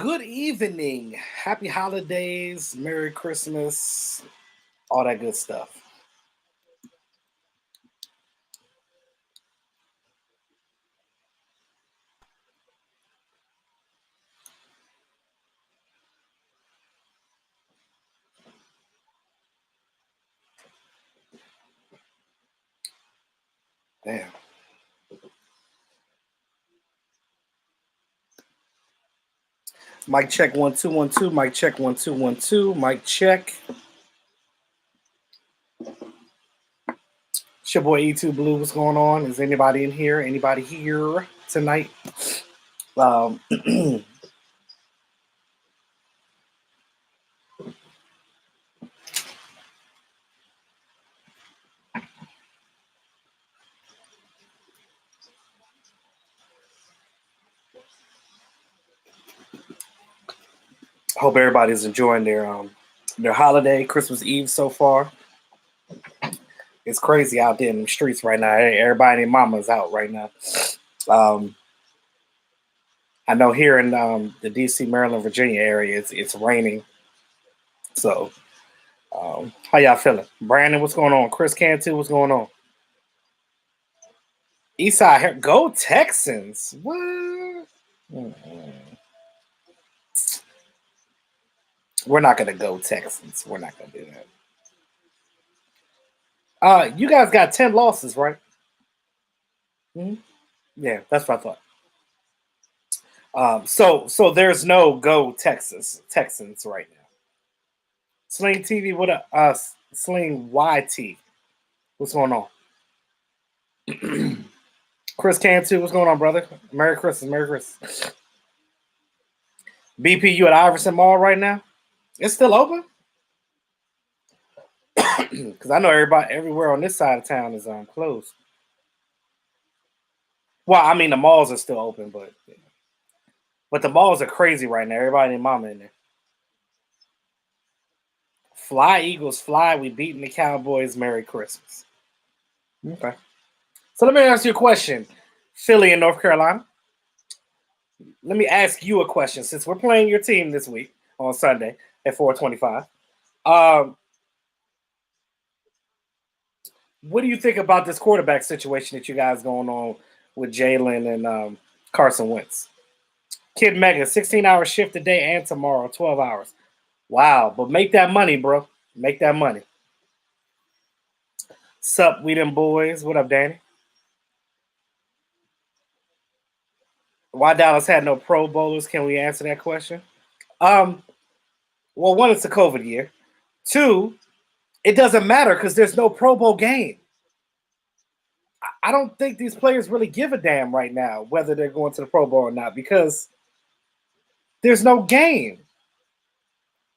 Good evening. Happy holidays. Merry Christmas. All that good stuff. Damn. Mic check 1 2 1 2. Mic check 1 2 1 2. Mic check. It's your boy E2 Blue. What's going on? Is anybody in here? Anybody here tonight? Um, hope everybody's enjoying their holiday, Christmas Eve so far. It's crazy out there in the streets right now. Everybody and mama's out right now. Um, I know here in the DC, Maryland, Virginia area, it's raining. So, how y'all feeling? Brandon, what's going on? Chris Cantu, what's going on? Eastside, go Texans. What? Mm-mm. We're not going to go Texans. We're not going to do that. You guys got 10 losses, right? Hmm. Yeah, that's what I thought. So there's no go Texans right now. Sling TV, what up? Sling YT, what's going on? Chris Cantu, what's going on, brother? Merry Christmas, Merry Christmas. BP, you at Iverson Mall right now? It's still open? Because I know everybody everywhere on this side of town is closed. Well, I mean the malls are still open, but the malls are crazy right now. Everybody and mama in there. Fly Eagles, fly. We beating the Cowboys. Merry Christmas. Okay. So let me ask you a question. Philly in North Carolina. Let me ask you a question. Since we're playing your team this week on Sunday at 4:25, um, what do you think about this quarterback situation that you guys going on with Jalen and Carson Wentz? Kid Mega, 16-hour shift today and tomorrow, 12 hours. Wow, but make that money, bro. Make that money. Sup, we them boys. What up, Danny? Why Dallas had no Pro Bowlers? Can we answer that question? Um, well, one, it's a COVID year. Two, it doesn't matter because there's no Pro Bowl game. I don't think these players really give a damn right now whether they're going to the Pro Bowl or not because there's no game.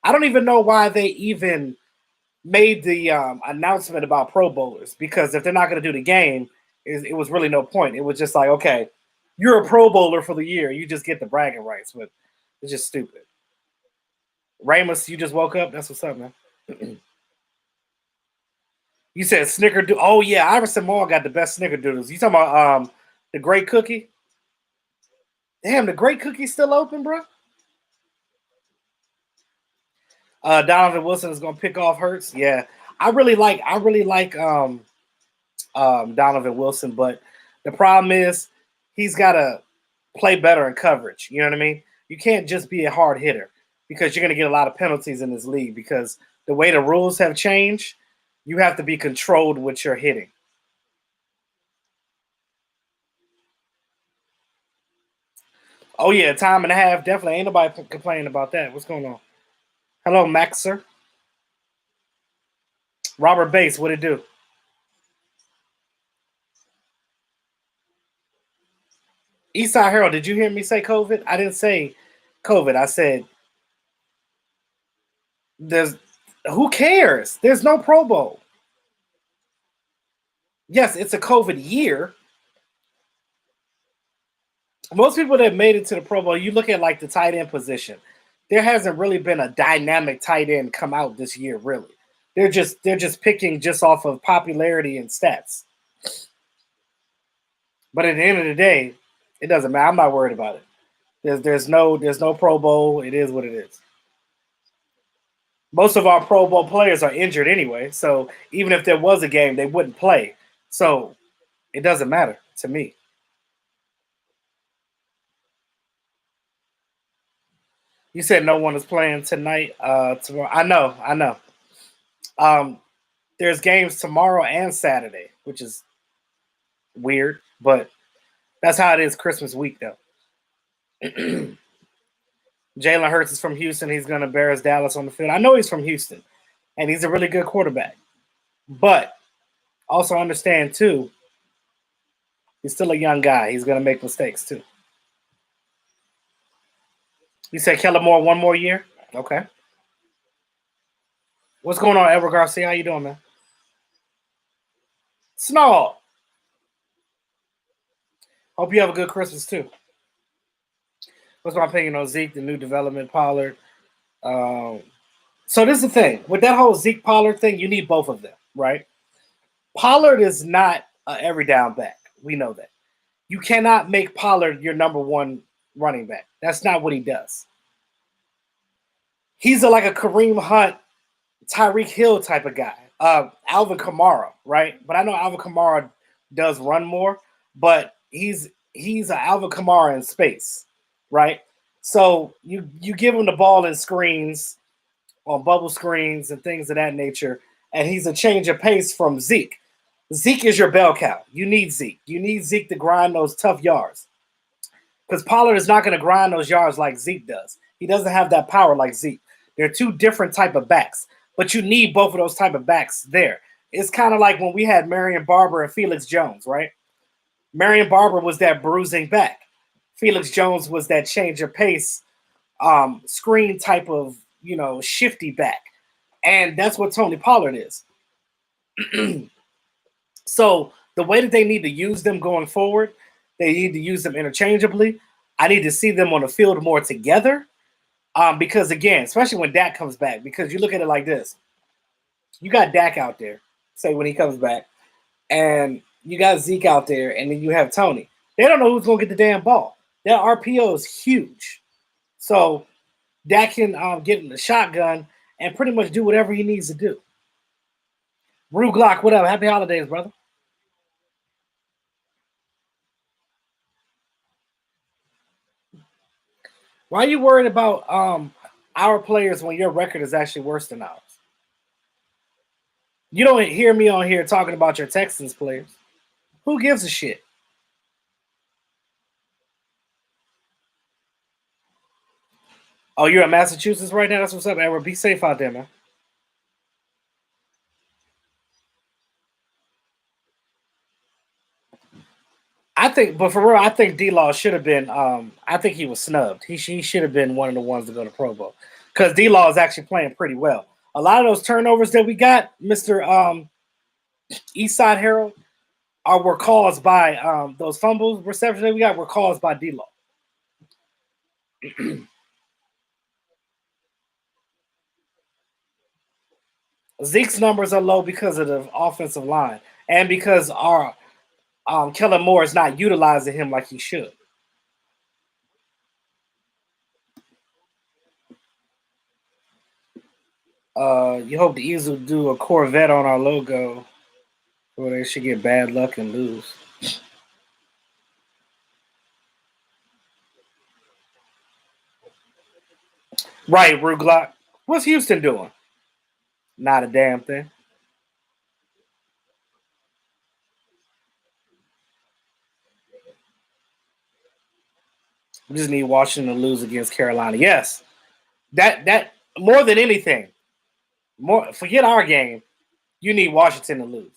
I don't even know why they even made the announcement about Pro Bowlers because if they're not going to do the game, it was really no point. It was just like, okay, you're a Pro Bowler for the year. You just get the bragging rights, but it's just stupid. Ramus, you just woke up. That's what's up, man. You said snickerdoodle. Oh yeah, Iverson Mall got the best snickerdoodles. You talking about the Great Cookie? Damn, the Great Cookie's still open, bro. Donovan Wilson is gonna pick off Hurts. Yeah, I really like Donovan Wilson, but the problem is he's got to play better in coverage. You know what I mean? You can't just be a hard hitter because you're going to get a lot of penalties in this league because the way the rules have changed, you have to be controlled with your hitting. Oh yeah, time and a half. Definitely ain't nobody complaining about that. What's going on? Hello, Maxer. Robert Bass, what it do? Eastside Herald, did you hear me say COVID? I didn't say COVID. I said there's who cares? There's no Pro Bowl. Yes, it's a COVID year. Most people that made it to the Pro Bowl, you look at like the tight end position. There hasn't really been a dynamic tight end come out this year, really. They're just picking just off of popularity and stats. But at the end of the day, it doesn't matter. I'm not worried about it. There's no Pro Bowl. It is what it is. Most of our Pro Bowl players are injured anyway, so even if there was a game, they wouldn't play. So it doesn't matter to me. You said no one is playing tonight. Tomorrow, I know. Um, there's games tomorrow and Saturday, which is weird, but that's how it is Christmas week, though. Jalen Hurts is from Houston. He's going to embarrass Dallas on the field. I know he's from Houston, and he's a really good quarterback. But also understand, too, he's still a young guy. He's going to make mistakes, too. You said Kellen Moore 1 more year? Okay. What's going on, Edward Garcia? How you doing, man? Snow. Hope you have a good Christmas, too. What's my opinion on Zeke, the new development, Pollard? So this is the thing. With that whole Zeke Pollard thing, you need both of them, right? Pollard is not an every down back. We know that. You cannot make Pollard your number one running back. That's not what he does. He's like a Kareem Hunt, Tyreek Hill type of guy. Alvin Kamara, right? But I know Alvin Kamara does run more, but he's an Alvin Kamara in space, right? So you give him the ball in screens, on bubble screens and things of that nature, and he's a change of pace from Zeke. Zeke is your bell cow. You need Zeke. You need Zeke to grind those tough yards. Because Pollard is not going to grind those yards like Zeke does. He doesn't have that power like Zeke. They're two different type of backs, but you need both of those type of backs there. It's kind of like when we had Marion Barber and Felix Jones, right? Marion Barber was that bruising back. Felix Jones was that change of pace, screen type of, shifty back. And that's what Tony Pollard is. So the way that they need to use them going forward, they need to use them interchangeably. I need to see them on the field more together. Because again, especially when Dak comes back, because you look at it like this. You got Dak out there, say when he comes back, and you got Zeke out there, and then you have Tony. They don't know who's going to get the damn ball. Their RPO is huge. So Dak can get in the shotgun and pretty much do whatever he needs to do. Rue Glock, what up? Happy holidays, brother. Why are you worried about our players when your record is actually worse than ours? You don't hear me on here talking about your Texans players. Who gives a shit? Oh, you're in Massachusetts right now? That's what's up, Edward. Be safe out there, man. I think, but for real, I think D-Law should have been. I think he was snubbed. He should have been one of the ones to go to Pro Bowl because D-Law is actually playing pretty well. A lot of those turnovers that we got, Mister Eastside Herald, were caused by those fumbles receptions that we got were caused by D-Law. Zeke's numbers are low because of the offensive line and because our Kellen Moore is not utilizing him like he should. You hope the Eagles will do a Corvette on our logo, or they should get bad luck and lose. Right, Ruglock. What's Houston doing? Not a damn thing. We just need Washington to lose against Carolina. Yes, that more than anything, more forget our game. You need Washington to lose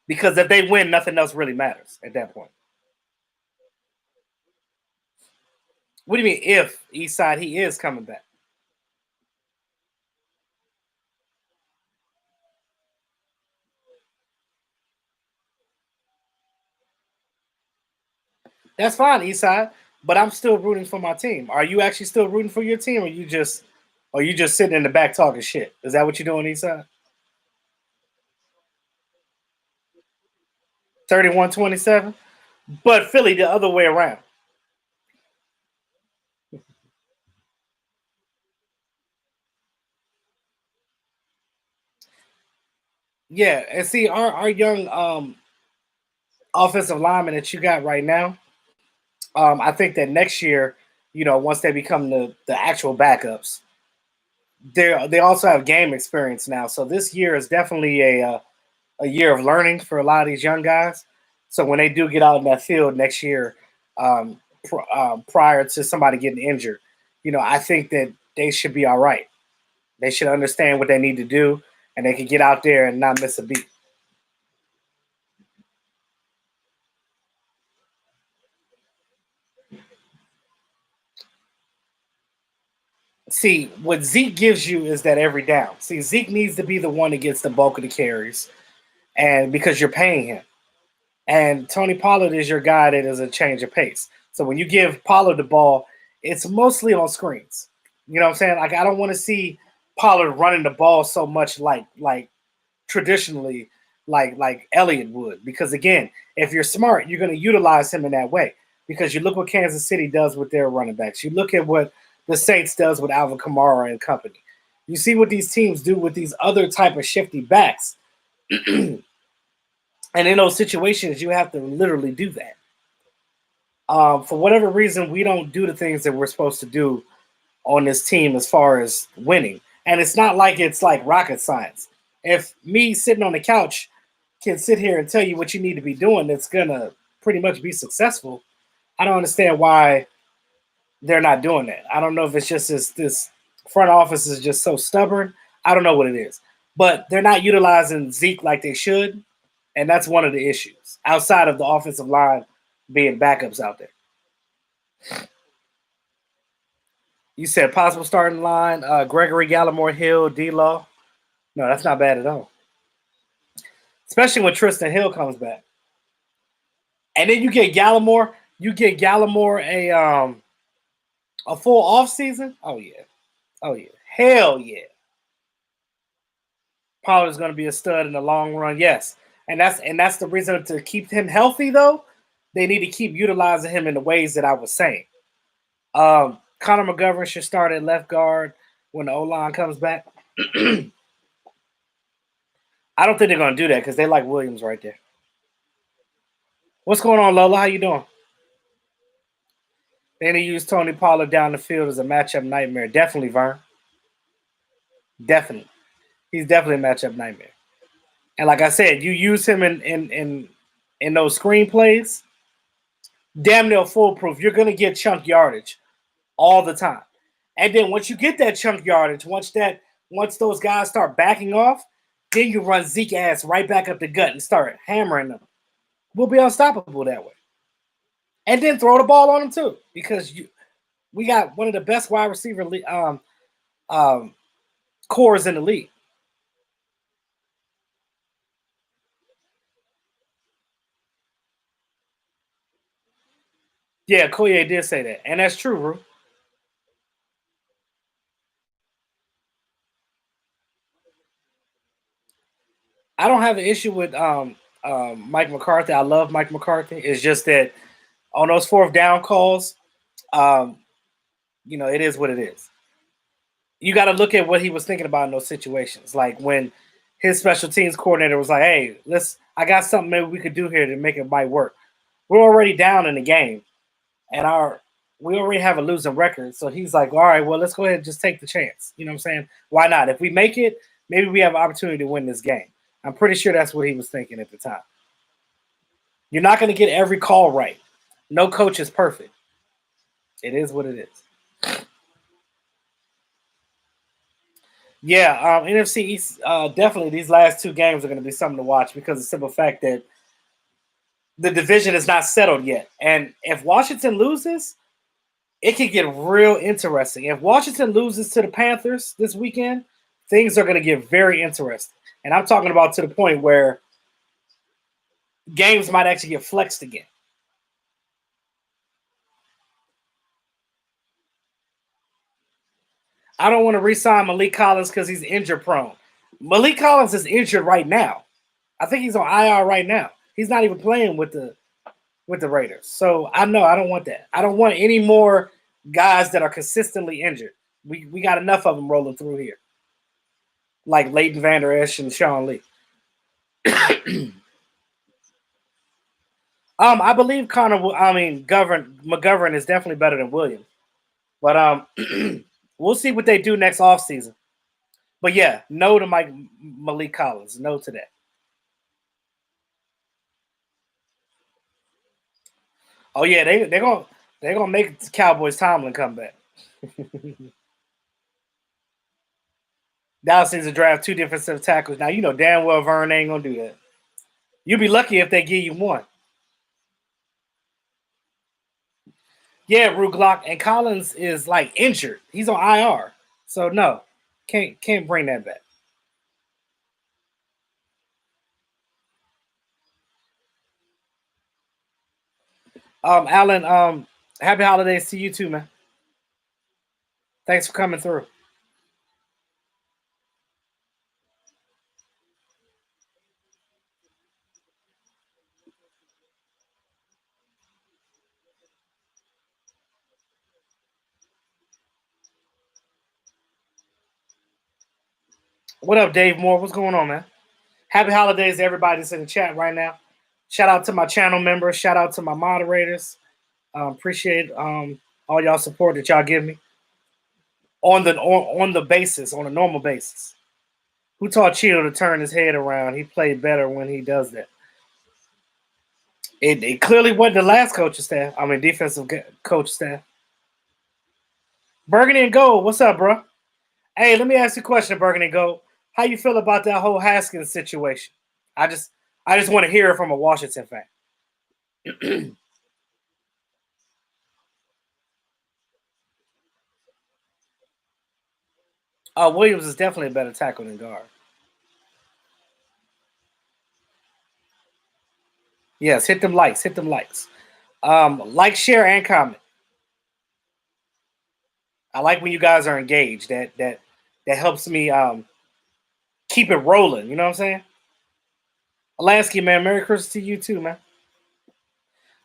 because if they win, nothing else really matters at that point. What do you mean if Eastside he is coming back? That's fine, Eastside. But I'm still rooting for my team. Are you actually still rooting for your team, or you just sitting in the back talking shit? Is that what you're doing, Eastside? 31-27. But Philly the other way around. Yeah, and see our young offensive linemen that you got right now. I think that next year, once they become the actual backups, they also have game experience now. So this year is definitely a year of learning for a lot of these young guys. So when they do get out in that field next year, prior to somebody getting injured, I think that they should be all right. They should understand what they need to do, and they can get out there and not miss a beat. See, what Zeke gives you is that every down. See, Zeke needs to be the one that gets the bulk of the carries, and because you're paying him. And Tony Pollard is your guy that is a change of pace. So when you give Pollard the ball, it's mostly on screens. You know what I'm saying? Like I don't want to see Pollard running the ball so much like traditionally like Elliott would. Because again, if you're smart, you're going to utilize him in that way. Because you look what Kansas City does with their running backs. You look at what the Saints does with Alvin Kamara and company. You see what these teams do with these other type of shifty backs. And in those situations, you have to literally do that. For whatever reason, we don't do the things that we're supposed to do on this team as far as winning. And it's not like it's like rocket science. If me sitting on the couch can sit here and tell you what you need to be doing that's going to pretty much be successful, I don't understand why they're not doing that. I don't know if it's just this front office is just so stubborn. I don't know what it is. But they're not utilizing Zeke like they should. And that's one of the issues outside of the offensive line being backups out there. You said possible starting line: Gregory, Gallimore, Hill, D Law. No, that's not bad at all. Especially when Tristan Hill comes back, and then you get Gallimore. You get Gallimore a full off season. Oh yeah, oh yeah, hell yeah. Pollard's going to be a stud in the long run. Yes, and that's the reason to keep him healthy though. They need to keep utilizing him in the ways that I was saying. Connor McGovern should start at left guard when the O line comes back. I don't think they're going to do that because they like Williams right there. What's going on, Lola? How you doing? Then he used Tony Pollard down the field as a matchup nightmare. Definitely, Vern. Definitely. He's definitely a matchup nightmare. And like I said, you use him in those screenplays, damn near foolproof. You're going to get chunk yardage all the time. And then once you get that chunk yardage, once those guys start backing off, then you run Zeke ass right back up the gut and start hammering them. We'll be unstoppable that way. And then throw the ball on them too, because we got one of the best wide receiver um, cores in the league. Yeah, Koye did say that, and that's true, Ru. I don't have an issue with Mike McCarthy. I love Mike McCarthy. It's just that on those fourth down calls, um, it is what it is. You got to look at what he was thinking about in those situations. Like when his special teams coordinator was like, "Hey, I got something maybe we could do here to make it might work." We're already down in the game, and we already have a losing record. So he's like, "All right, well, let's go ahead and just take the chance." You know what I'm saying? Why not? If we make it, maybe we have an opportunity to win this game. I'm pretty sure that's what he was thinking at the time. You're not going to get every call right. No coach is perfect. It is what it is. Yeah, NFC East, definitely these last two games are going to be something to watch because of the simple fact that the division is not settled yet. And if Washington loses, it could get real interesting. If Washington loses to the Panthers this weekend, things are going to get very interesting. And I'm talking about to the point where games might actually get flexed again. I don't want to re-sign Malik Collins because he's injury prone. Malik Collins is injured right now. I think he's on IR right now. He's not even playing with the Raiders. So I know I don't want that. I don't want any more guys that are consistently injured. We got enough of them rolling through here, like Leighton Vander Esch and Sean Lee. I believe McGovern is definitely better than Williams. But we'll see what they do next offseason. But yeah, no to Malik Collins. No to that. Oh yeah, they're gonna make Cowboys Tomlin come back. Dallas needs to draft 2 defensive tackles. Now you know damn well Vern ain't gonna do that. You'll be lucky if they give you one. Yeah, Ruglock and Collins is like injured. He's on IR, so no, can't bring that back. Alan, happy holidays to you too, man. Thanks for coming through. What up, Dave Moore? What's going on, man? Happy holidays to everybody that's in the chat right now. Shout out to my channel members. Shout out to my moderators. Appreciate all y'all support that y'all give me on the basis, on a normal basis. Who taught Cheeto to turn his head around? He played better when he does that. It clearly wasn't the last coaching staff. I mean, defensive coach staff. Burgundy and Gold, what's up, bro? Hey, let me ask you a question, Burgundy and Gold. How you feel about that whole Haskins situation? I just want to hear it from a Washington fan. Williams is definitely a better tackle than guard. Yes, hit them likes. Hit them likes. Like, share, and comment. I like when you guys are engaged. That helps me keep it rolling. You know what I'm saying? Alansky, man, Merry Christmas to you too, man.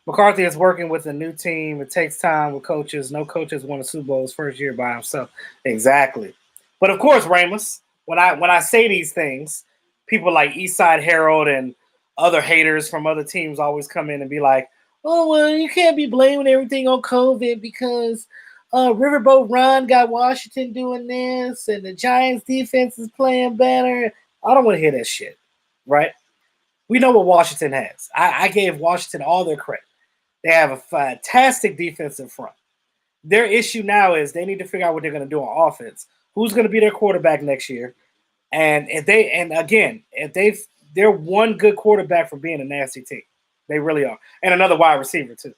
McCarthy is working with a new team. It takes time with coaches. No coaches won a Super Bowl his first year by himself. Exactly. But of course, Ramos, when I say these things, people like Eastside Herald and other haters from other teams always come in and be like, "Oh well, you can't be blaming everything on COVID because Riverboat Ron got Washington doing this, and the Giants defense is playing better." I don't want to hear that shit, right? We know what Washington has. I gave Washington all their credit. They have a fantastic defensive front. Their issue now is they need to figure out what they're going to do on offense. Who's going to be their quarterback next year? And they're one good quarterback from being a nasty team. They really are. And another wide receiver too.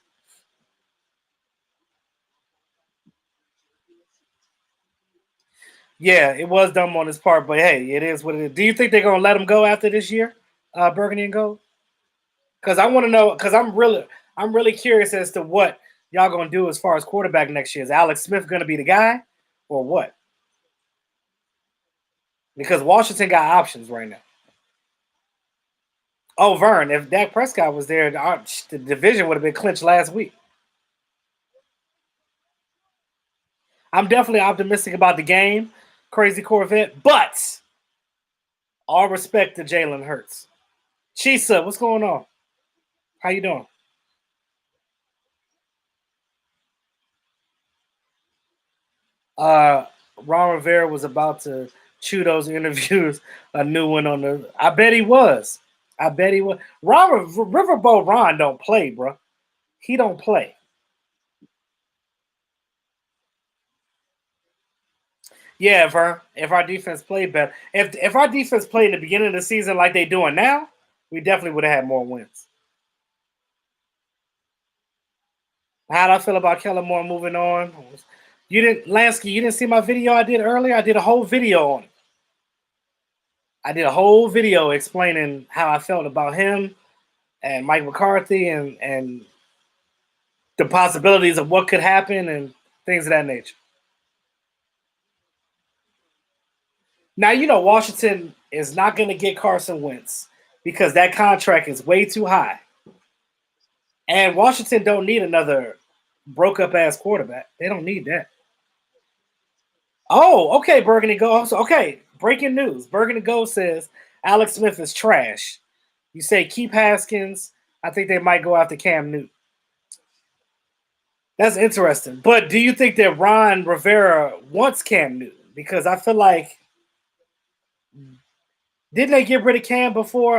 Yeah, it was dumb on his part, but hey, it is what it is. Do you think they're going to let him go after this year, Burgundy and Gold? Because I want to know. Because I'm really curious as to what y'all going to do as far as quarterback next year. Is Alex Smith going to be the guy, or what? Because Washington got options right now. Oh, Vern, if Dak Prescott was there, the division would have been clinched last week. I'm definitely optimistic about the game, Crazy Corvette, but all respect to Jalen Hurts. Chisa, what's going on? How you doing? Uh, Ron Rivera was about to chew those interviews a new one on the. I bet he was. I bet he was. Riverboat Ron don't play, bro. He don't play. Yeah, if our defense played better, if our defense played in the beginning of the season like they doing now, we definitely would have had more wins. How do I feel about Kellen Moore moving on? You didn't, Lansky. You didn't see my video I did earlier. I did a whole video on it. I did a whole video explaining how I felt about him and Mike McCarthy and the possibilities of what could happen and things of that nature. Now you know Washington is not going to get Carson Wentz because that contract is way too high. And Washington don't need another broke up ass quarterback. They don't need that. Oh, okay, Burgundy Go. Okay, breaking news. Burgundy Go says Alex Smith is trash. You say keep Haskins. I think they might go after Cam Newton. That's interesting. But do you think that Ron Rivera wants Cam Newton? Because I feel like didn't they get rid of Cam before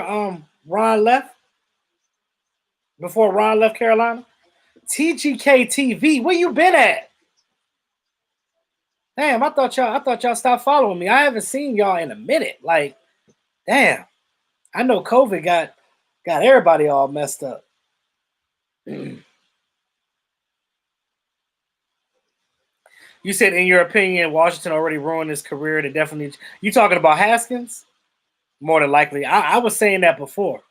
Ron left? Before Ron left Carolina? TGK TV, where you been at? Damn, I thought y'all stopped following me. I haven't seen y'all in a minute. Like, damn. I know COVID got everybody all messed up. You said, in your opinion, Washington already ruined his career. They definitely. You talking about Haskins? More than likely. I was saying that before.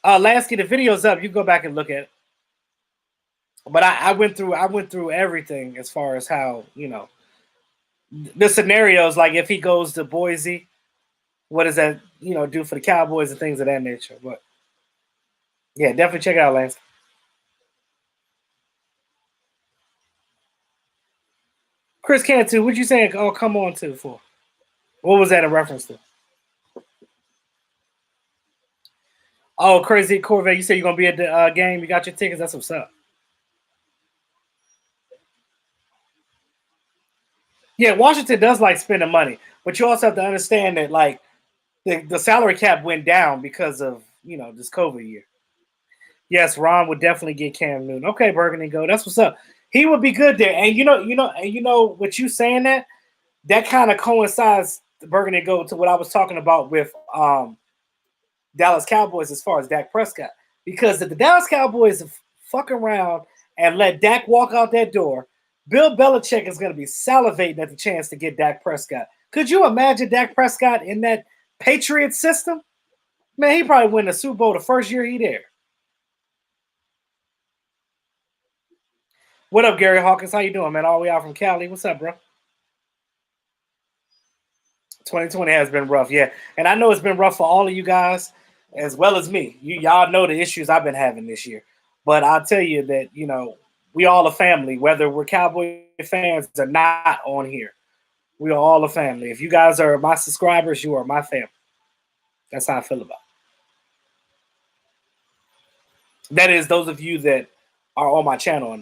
Lansky, the video's up. You go back and look at it. But I went through everything as far as how, the scenarios, like if he goes to Boise, what does that, do for the Cowboys and things of that nature. But yeah, definitely check it out, Lance. Chris Cantu, what you saying? Oh, come on to for? What was that in reference to? Oh, Crazy Corvette, you said you're gonna be at the game. You got your tickets. That's what's up. Yeah, Washington does like spending money, but you also have to understand that like the salary cap went down because of this COVID year. Yes, Ron would definitely get Cam Newton. Okay, Burgundy go. That's what's up. He would be good there. And what you saying that kind of coincides Burgundy go to what I was talking about with Dallas Cowboys as far as Dak Prescott. Because if the Dallas Cowboys fuck around and let Dak walk out that door, Bill Belichick is going to be salivating at the chance to get Dak Prescott. Could you imagine Dak Prescott in that Patriots system? Man, he probably win the Super Bowl the first year he there. What up, Gary Hawkins? How you doing, man? All the way out from Cali. What's up, bro? 2020 has been rough, yeah. And I know it's been rough for all of you guys as well as me. Y'all know the issues I've been having this year. But I'll tell you that, we all a family, whether we're Cowboy fans or not on here. We are all a family. If you guys are my subscribers, you are my family. That's how I feel about it. That is those of you that are on my channel.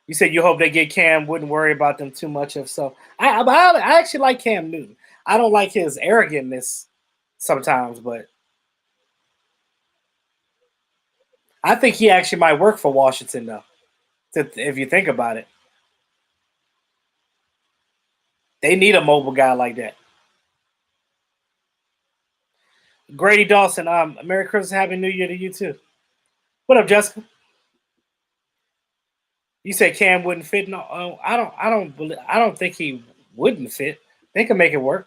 You said you hope they get Cam, wouldn't worry about them too much. If so, I actually like Cam Newton. I don't like his arrogantness sometimes, but I think he actually might work for Washington, though. If you think about it, they need a mobile guy like that. Grady Dawson, Merry Christmas, Happy New Year to you too. What up, Jessica? You said Cam wouldn't fit. No, I don't think he wouldn't fit. They can make it work.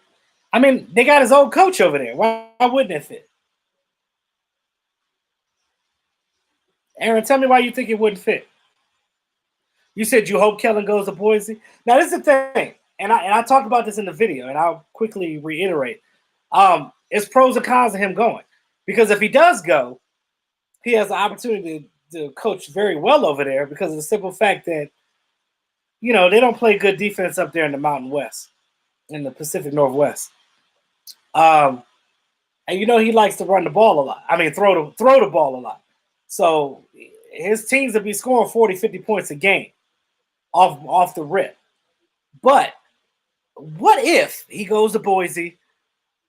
I mean, they got his old coach over there. Why wouldn't it fit? Aaron, tell me why you think it wouldn't fit. You said you hope Kellen goes to Boise. Now, this is the thing, and I talked about this in the video, and I'll quickly reiterate. It's pros and cons of him going. Because if he does go, he has the opportunity to coach very well over there because of the simple fact that, they don't play good defense up there in the Mountain West, in the Pacific Northwest. And he likes to run the ball a lot. I mean, throw the ball a lot. So his teams will be scoring 40, 50 points a game off the rip. But what if he goes to Boise,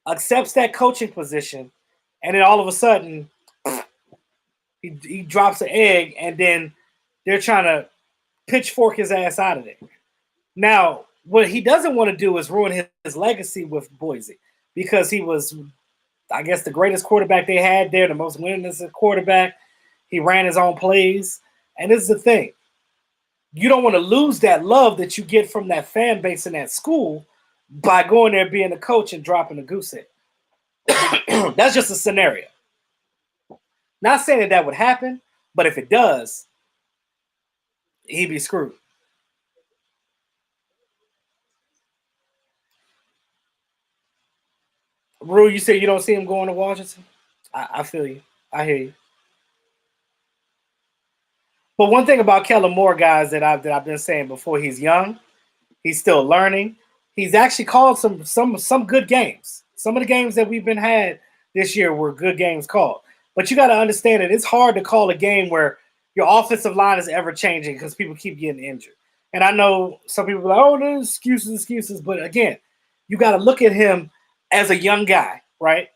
accepts that coaching position, and then all of a sudden he drops an egg, and then they're trying to pitchfork his ass out of there. Now, what he doesn't want to do is ruin his legacy with Boise because he was, I guess, the greatest quarterback they had there, the most winningest quarterback. He ran his own plays. And this is the thing. You don't want to lose that love that you get from that fan base in that school by going there being a coach and dropping a goose egg. That's just a scenario. Not saying that would happen, but if it does, he'd be screwed. Rue, you said you don't see him going to Washington? I feel you. I hear you. But one thing about Kellen Moore, guys, that I've been saying before, he's young. He's still learning. He's actually called some good games. Some of the games that we've been had this year were good games called. But you got to understand that it's hard to call a game where your offensive line is ever changing because people keep getting injured. And I know some people are like, oh, there's excuses. But again, you got to look at him as a young guy, right?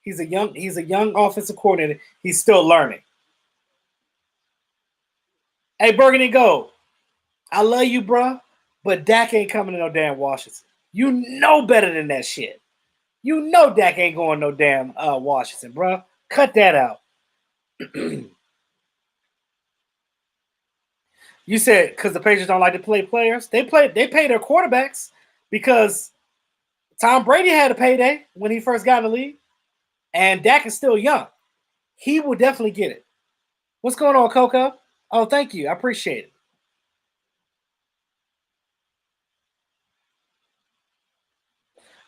He's a young offensive coordinator. He's still learning. Hey, Burgundy Gold, I love you, bro, but Dak ain't coming to no damn Washington. You know better than that shit. You know Dak ain't going no damn Washington, bro. Cut that out. You said because the Patriots don't like to play players. They pay their quarterbacks because Tom Brady had a payday when he first got in the league, and Dak is still young. He will definitely get it. What's going on, Coco? Oh, thank you. I appreciate it.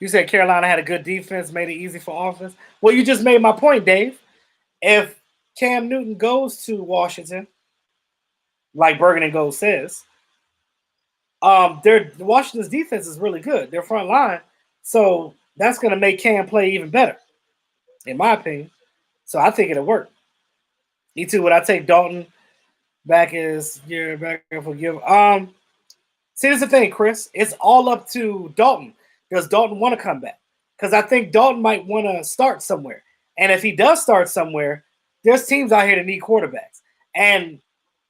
You said Carolina had a good defense, made it easy for offense. Well, you just made my point, Dave. If Cam Newton goes to Washington, like Bergen and Gold says, Washington's defense is really good. Their front line, so that's going to make Cam play even better, in my opinion. So I think it'll work. Me too. Would I take Dalton back as year back for give? See, here's the thing, Chris. It's all up to Dalton. Does Dalton want to come back? Because I think Dalton might want to start somewhere. And if he does start somewhere, there's teams out here that need quarterbacks. And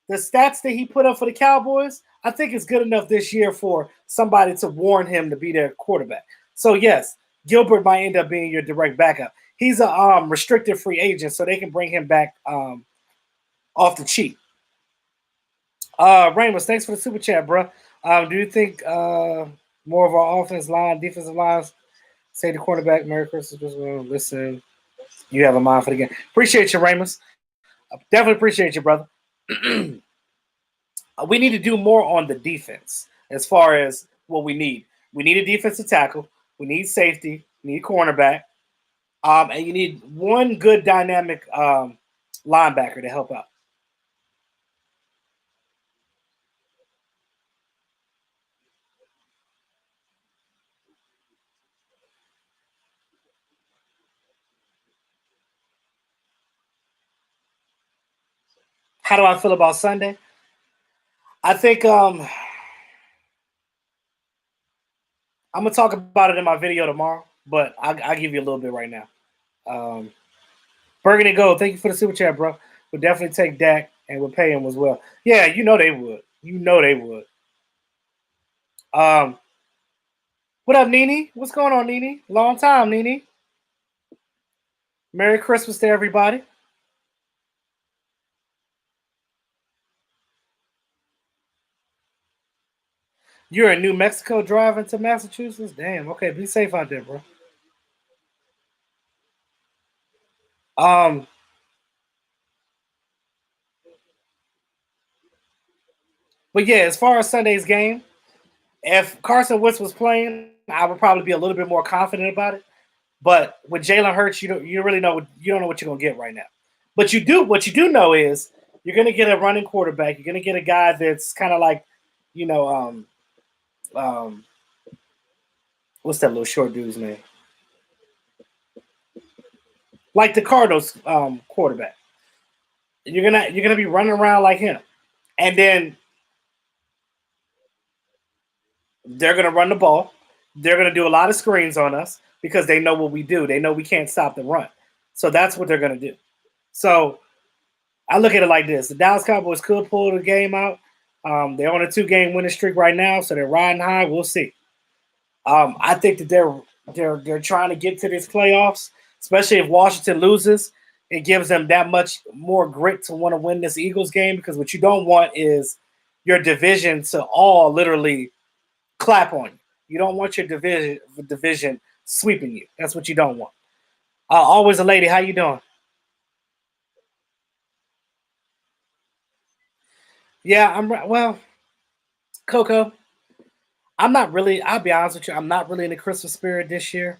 the stats that he put up for the Cowboys, I think is good enough this year for somebody to warn him to be their quarterback. So, yes, Gilbert might end up being your direct backup. He's a restricted free agent, so they can bring him back off the cheap. Ramos, thanks for the super chat, bro. Do you think more of our offensive line, defensive lines, say the quarterback, Merry Christmas, just listen, you have a mind for the game. Appreciate you, Ramos. Definitely appreciate you, brother. We need to do more on the defense as far as what we need. We need a defensive tackle. We need safety. We need cornerback. And you need one good dynamic linebacker to help out. How do I feel about Sunday? I think I'm gonna talk about it in my video tomorrow, but I'll give you a little bit right now. Burgundy Gold, thank you for the super chat, bro. We'll definitely take Dak and we'll pay him as well. Yeah, you know they would. You know they would. What up, Nene? What's going on, Nene? Long time, Nene. Merry Christmas to everybody. You're in New Mexico driving to Massachusetts? Damn, okay, be safe out there, bro. But yeah, as far as Sunday's game, if Carson Wentz was playing, I would probably be a little bit more confident about it. But with Jalen Hurts, you don't know what you're gonna get right now. But what you do know is you're gonna get a running quarterback. You're gonna get a guy that's kind of like, you know, what's that little short dude's name? Like the Cardinals quarterback. You're gonna be running around like him, and then they're gonna run the ball. They're gonna do a lot of screens on us because they know what we do. They know we can't stop the run, so that's what they're gonna do. So I look at it like this: the Dallas Cowboys could pull the game out. They're on a 2-game winning streak right now, so they're riding high. We'll see. I think that they're trying to get to these playoffs, especially if Washington loses. It gives them that much more grit to want to win this Eagles game because what you don't want is your division to all literally clap on you. You don't want your division sweeping you. That's what you don't want. Always a lady. How you doing? Yeah, well, Coco. I'm not really. I'll be honest with you. I'm not really in the Christmas spirit this year.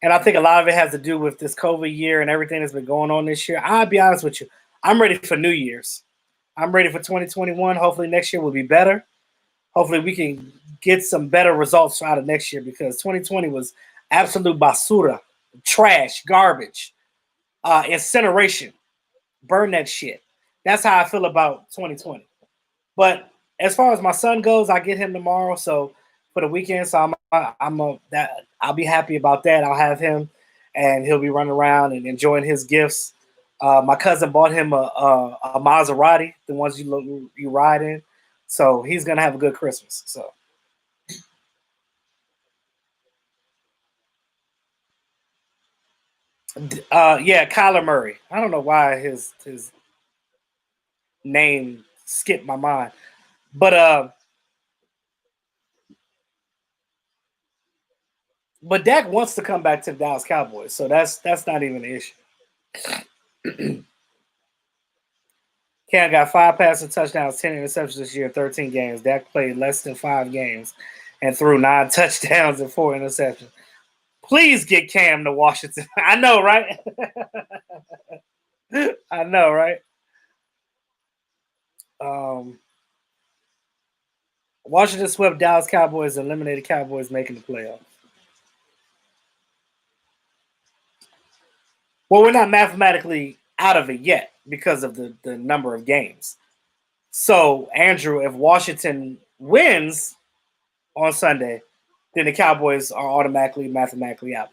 And I think a lot of it has to do with this COVID year and everything that's been going on this year. I'll be honest with you. I'm ready for New Year's. I'm ready for 2021. Hopefully next year will be better. hopefully we can get some better results out of next year because 2020 was absolute basura, trash, garbage, incineration. Burn that shit. That's how I feel about 2020. But as far as my son goes, I get him tomorrow. So for the weekend, so I'll be happy about that. I'll have him, and he'll be running around and enjoying his gifts. My cousin bought him a Maserati, the ones you ride in. So he's gonna have a good Christmas. So yeah, Kyler Murray. I don't know why his name skipped my mind, but Dak wants to come back to the Dallas Cowboys, so that's not even an issue. Cam got 5 passing touchdowns, 10 interceptions this year, 13 games. Dak played less than 5 games and threw 9 touchdowns and 4 interceptions. Please get Cam to Washington. I know, right? I know, right? Um, Washington swept Dallas Cowboys and eliminated Cowboys making the playoffs. Well, we're not mathematically out of it yet because of the number of games. So, Andrew, if Washington wins on Sunday, then the Cowboys are automatically mathematically out.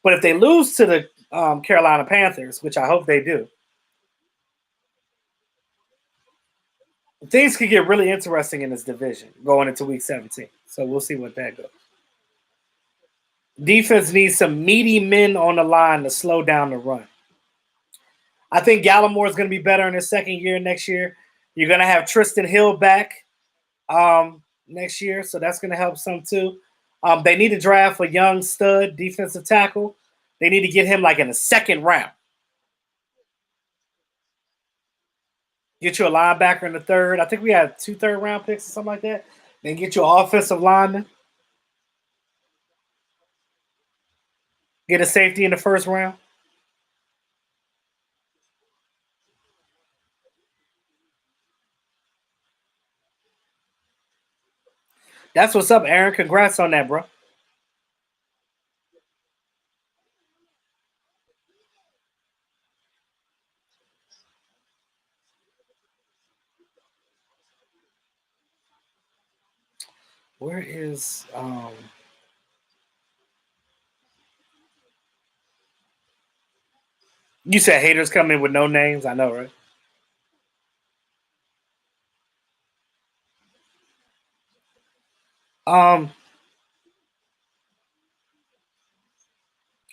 But if they lose to the Carolina Panthers, which I hope they do, things could get really interesting in this division going into Week 17. So we'll see what that goes. Defense needs some meaty men on the line to slow down the run. I think Gallimore is going to be better in his second year next year. You're going to have Tristan Hill back next year, so that's going to help some too. They need to draft a young stud defensive tackle. They need to get him like in the second round. Get you a linebacker in the third. I think we had 2 third-round picks or something like that. Then get you an offensive lineman. Get a safety in the first round. That's what's up, Aaron. Congrats on that, bro. Where is you said haters come in with no names? I know, right? Um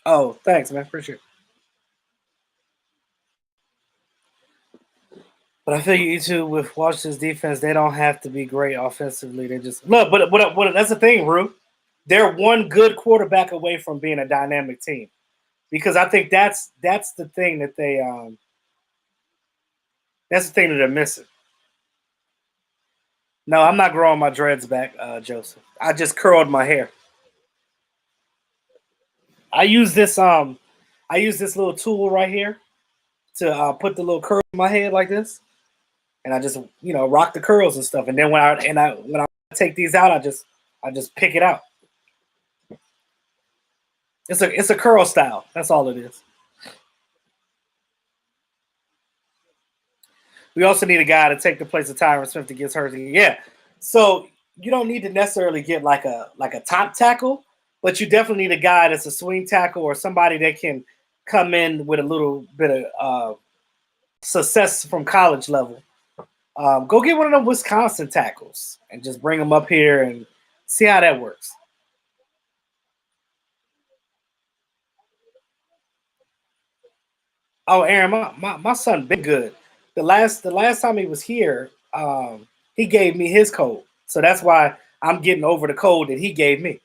oh, thanks, man. Appreciate it. But I feel you too with Washington's defense, they don't have to be great offensively. They just look, but that's the thing, Rue. They're one good quarterback away from being a dynamic team. Because I think that's the thing that that's the thing that they're missing. No, I'm not growing my dreads back, Joseph. I just curled my hair. I use this I use this little tool right here to put the little curl in my head like this, and I just rock the curls and stuff. And then when I take these out, I just pick it out. It's a curl style. That's all it is. We also need a guy to take the place of Tyron Smith that gets hurt. Yeah. So you don't need to necessarily get like a top tackle, but you definitely need a guy that's a swing tackle or somebody that can come in with a little bit of success from college level. Go get one of them Wisconsin tackles and just bring them up here and see how that works. Oh, Aaron, my son been good. The last time he was here, he gave me his code, so that's why I'm getting over the code that he gave me.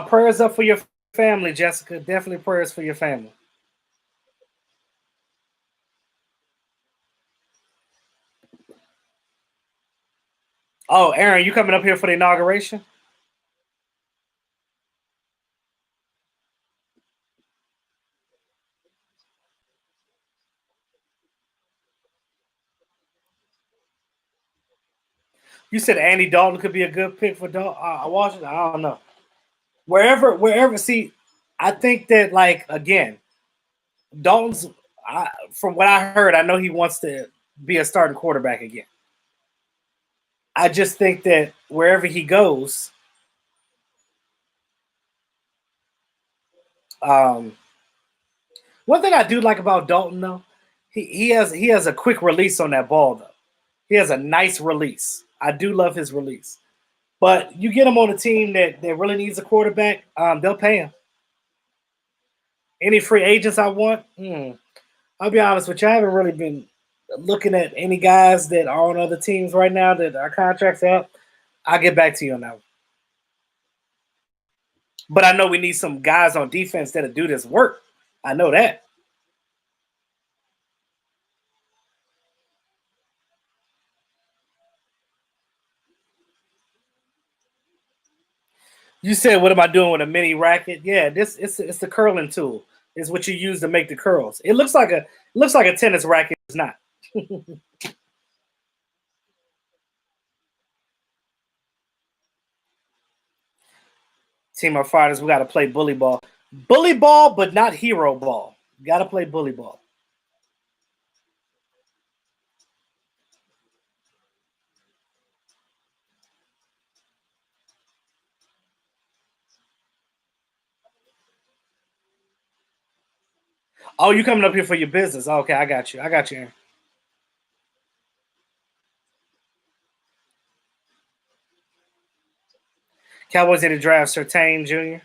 Prayers up for your family, Jessica. Definitely prayers for your family. Oh, Aaron, you coming up here for the inauguration? You said Andy Dalton could be a good pick for Washington. I don't know. Wherever. See, I think that like again, Dalton's. From what I heard, I know he wants to be a starting quarterback again. I just think that wherever he goes, um, one thing I do like about Dalton though, he has a quick release on that ball though. He has a nice release. I do love his release. But you get him on a team that really needs a quarterback, they'll pay him. Any free agents I want, I'll be honest with you, I haven't really been looking at any guys that are on other teams right now that our contracts are up. I'll get back to you on that one. But I know we need some guys on defense that'll do this work. I know that. You said, "What am I doing with a mini racket?" Yeah, this it's the curling tool. It's what you use to make the curls. It looks like a tennis racket. It's not. Team of fighters, we got to play bully ball, but not hero ball. Got to play bully ball. Oh, you coming up here for your business? Okay, I got you. I got you. Aaron. Cowboys need to draft Sertain Jr.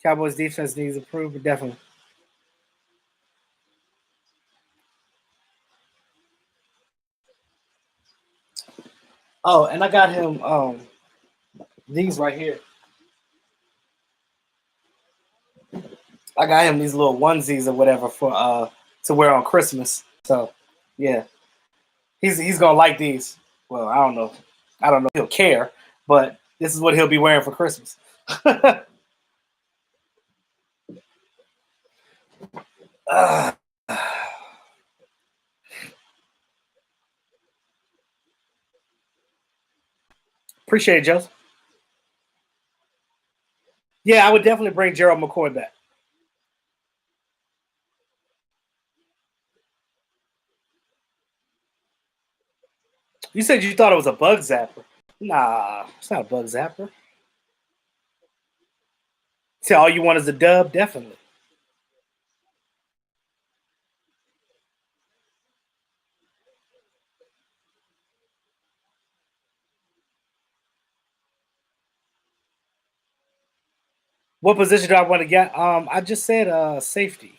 Cowboys defense needs improvement, definitely. Oh, and I got him these right here. I got him these little onesies or whatever for to wear on Christmas. So yeah, he's gonna like these. Well, I don't know. I don't know if he'll care, but this is what he'll be wearing for Christmas. uh, appreciate it, Joseph. Yeah, I would definitely bring Gerald McCoy back. You said you thought it was a bug zapper. Nah, it's not a bug zapper. Say all you want is a dub, definitely. What position do I want to get? I just said safety.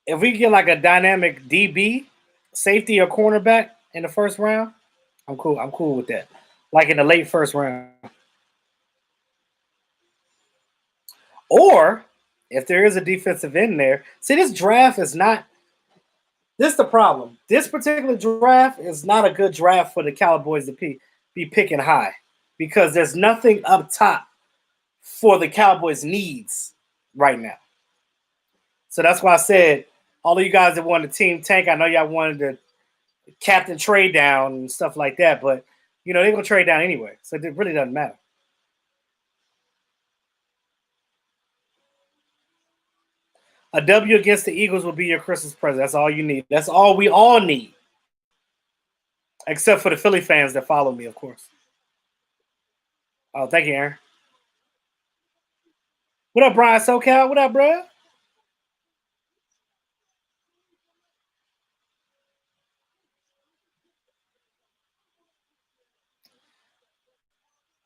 If we get like a dynamic DB, safety or cornerback in the first round, I'm cool. I'm cool with that. Like in the late first round. Or if there is a defensive end there, see this draft is not this is the problem. This particular draft is not a good draft for the Cowboys to be picking high because there's nothing up top for the Cowboys' needs right now. So that's why I said all of you guys that wanted the team tank, I know y'all wanted to captain trade down and stuff like that, but they're gonna trade down anyway. So it really doesn't matter. A W against the Eagles will be your Christmas present. That's all you need. That's all we all need. Except for the Philly fans that follow me, of course. Oh, thank you, Aaron. What up, Brian SoCal? What up, bro?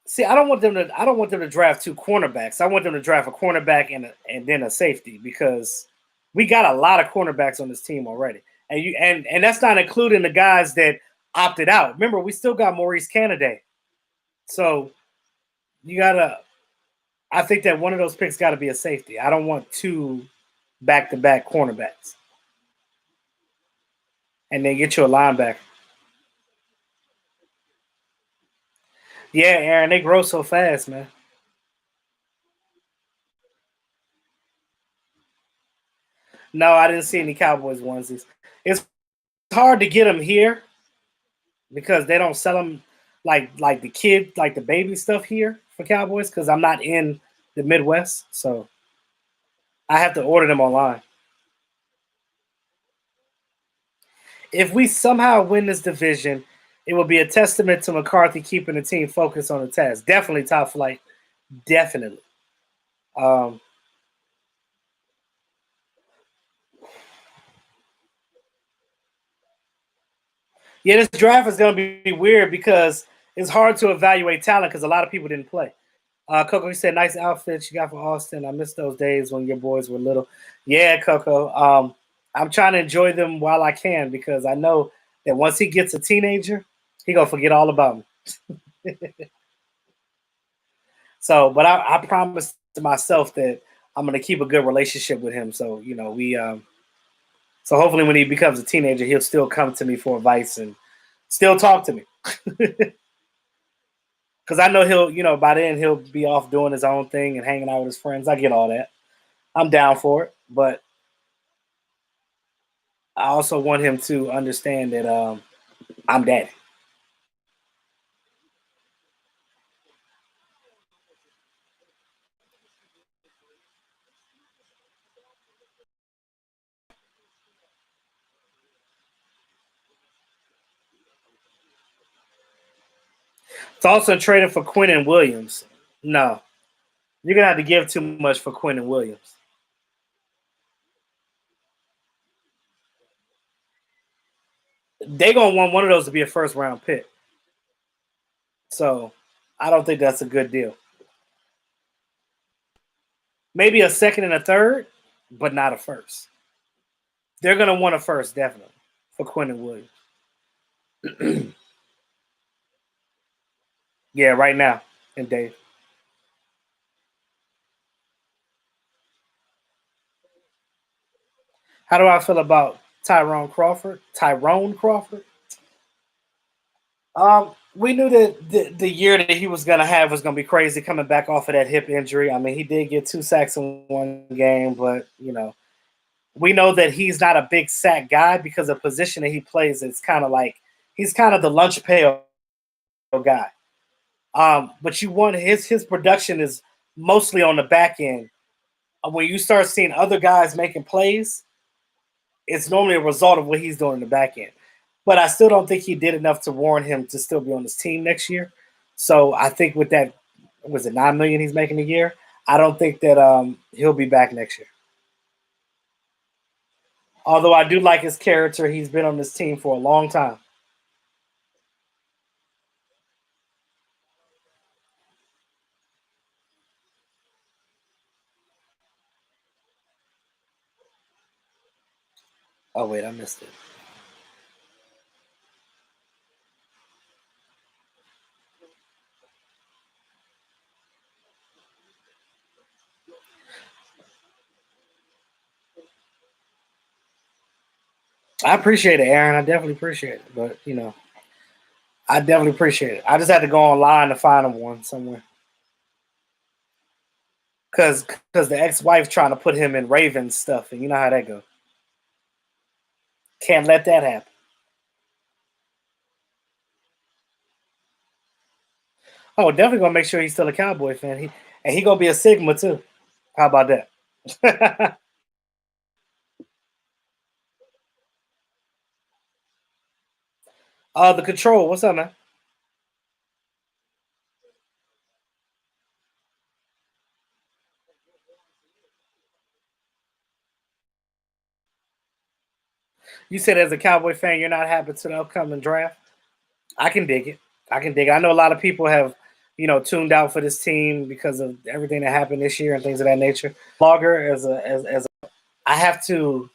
See, I don't want them to draft two cornerbacks. I want them to draft a cornerback and then a safety because we got a lot of cornerbacks on this team already. And that's not including the guys that opted out. Remember, we still got Maurice Canaday. So you gotta I think that one of those picks gotta be a safety. I don't want two back to back cornerbacks. And then get you a linebacker. Yeah, Aaron, they grow so fast, man. No, I didn't see any Cowboys onesies. It's hard to get them here because they don't sell them like the kid like the baby stuff here for Cowboys because I'm not in the Midwest, so I have to order them online. If we somehow win this division, it will be a testament to McCarthy keeping the team focused on the task. Definitely top flight. Definitely. Um, yeah, this draft is going to be weird because it's hard to evaluate talent because a lot of people didn't play. Coco said, "Nice outfits you got for Austin. I miss those days when your boys were little." Yeah, Coco. I'm trying to enjoy them while I can because I know that once he gets a teenager, he gonna forget all about me. So, but I promised to myself that I'm gonna keep a good relationship with him. So, so hopefully when he becomes a teenager, he'll still come to me for advice and still talk to me. Because I know he'll, by then he'll be off doing his own thing and hanging out with his friends. I get all that. I'm down for it, but I also want him to understand that I'm daddy. It's also trading for Quinn and Williams. No, you're gonna have to give too much for Quinn and Williams. They're gonna want one of those to be a first round pick. So I don't think that's a good deal. Maybe a second and a third, but not a first. They're gonna want a first definitely for Quinn and Williams. Yeah, right now. And Dave. How do I feel about Tyrone Crawford? Tyrone Crawford? We knew that the year that he was gonna have was gonna be crazy coming back off of that hip injury. I mean, he did get 2 sacks in one game, but we know that he's not a big sack guy because the position that he plays is kind of like he's kind of the lunch pail guy. But you want his production is mostly on the back end. When you start seeing other guys making plays, it's normally a result of what he's doing in the back end. But I still don't think he did enough to warrant him to still be on this team next year. So I think with that, was it 9 million he's making a year? I don't think that he'll be back next year. Although I do like his character, he's been on this team for a long time. Oh wait, I missed it. I appreciate it, Aaron. I definitely appreciate it. But I definitely appreciate it. I just had to go online to find one somewhere. Cause the ex-wife trying to put him in Raven stuff, and you know how that goes. Can't let that happen. Oh, definitely gonna make sure he's still a Cowboy fan. He gonna be a Sigma too. How about that? The control. What's up, man? You said as a Cowboy fan, you're not happy to the upcoming draft. I can dig it. I can dig it. I know a lot of people have, tuned out for this team because of everything that happened this year and things of that nature. Logger I have to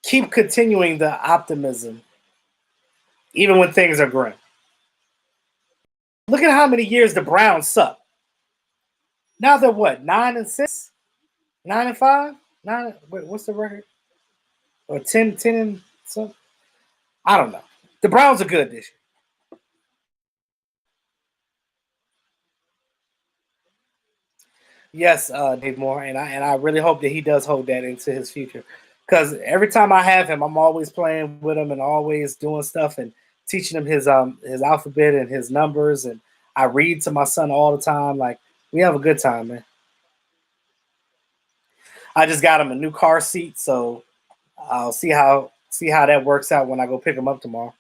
keep continuing the optimism, even when things are grim. Look at how many years the Browns suck. Now they're what, 9-6, 9-5, nine. Wait, what's the record? Or 10 and something? I don't know. The Browns are good this year. Yes, Dave Moore, and I really hope that he does hold that into his future. Because every time I have him, I'm always playing with him and always doing stuff and teaching him his alphabet and his numbers. And I read to my son all the time. Like we have a good time, man. I just got him a new car seat, so I'll see how that works out when I go pick him up tomorrow.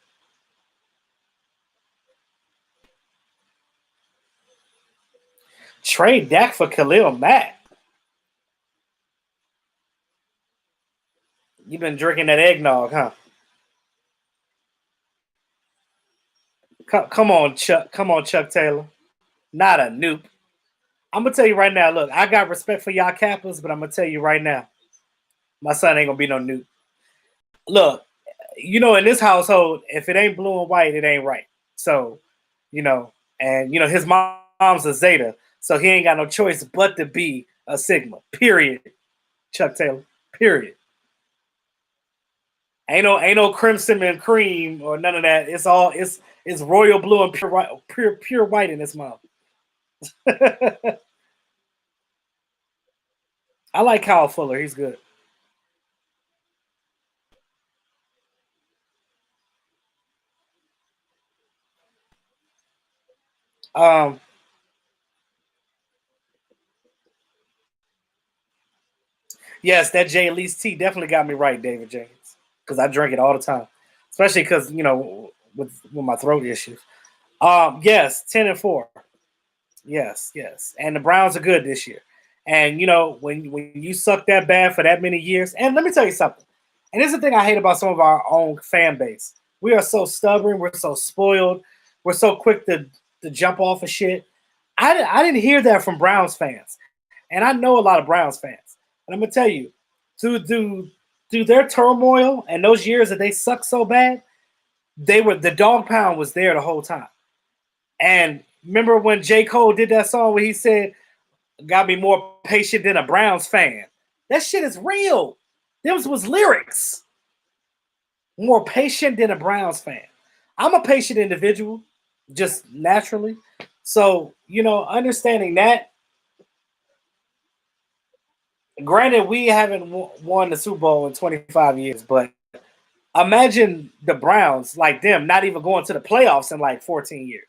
Trade Dak for Khalil Mack. You've been drinking that eggnog, huh? Come on, Chuck. Come on, Chuck Taylor. Not a noob. I'm gonna tell you right now. Look, I got respect for y'all Kappas, but I'm gonna tell you right now, my son ain't gonna be no noob. Look, in this household, if it ain't blue and white, it ain't right. So, and his mom's a Zeta, so he ain't got no choice but to be a Sigma. Period. Chuck Taylor. Period. Ain't no crimson and cream or none of that. It's royal blue and pure white in this mouth. I like Kyle Fuller. He's good. Um, yes, that J Elise tea definitely got me right, David Jenkins, because I drink it all the time, especially because with my throat issues. Yes, 10-4. Yes, yes, and the Browns are good this year. And when you suck that bad for that many years, and let me tell you something. And this is the thing I hate about some of our own fan base. We are so stubborn. We're so spoiled. We're so quick to jump off of shit. I didn't hear that from Browns fans, and I know a lot of Browns fans. And I'm gonna tell you, through their turmoil and those years that they sucked so bad, the dog pound was there the whole time. And remember when J. Cole did that song where he said, "Gotta be more patient than a Browns fan." That shit is real. Those was lyrics. More patient than a Browns fan. I'm a patient individual, just naturally. So, understanding that, granted, we haven't won the Super Bowl in 25 years, but imagine the Browns, like them, not even going to the playoffs in like 14 years.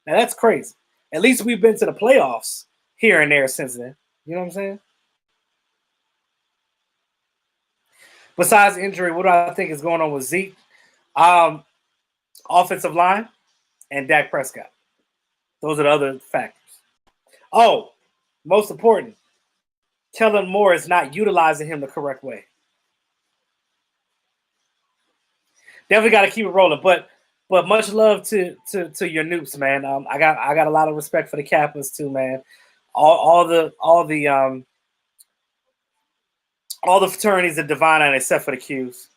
Now, that's crazy. At least we've been to the playoffs here and there since then. You know what I'm saying? Besides injury, what do I think is going on with Zeke? Um, Offensive line and Dak Prescott. Those are the other factors. Oh, most important, Kellen Moore is not utilizing him the correct way. Definitely got to keep it rolling. But much love to your Noops, man. I got a lot of respect for the Kappas too, man. All the fraternities are divine except for the Qs.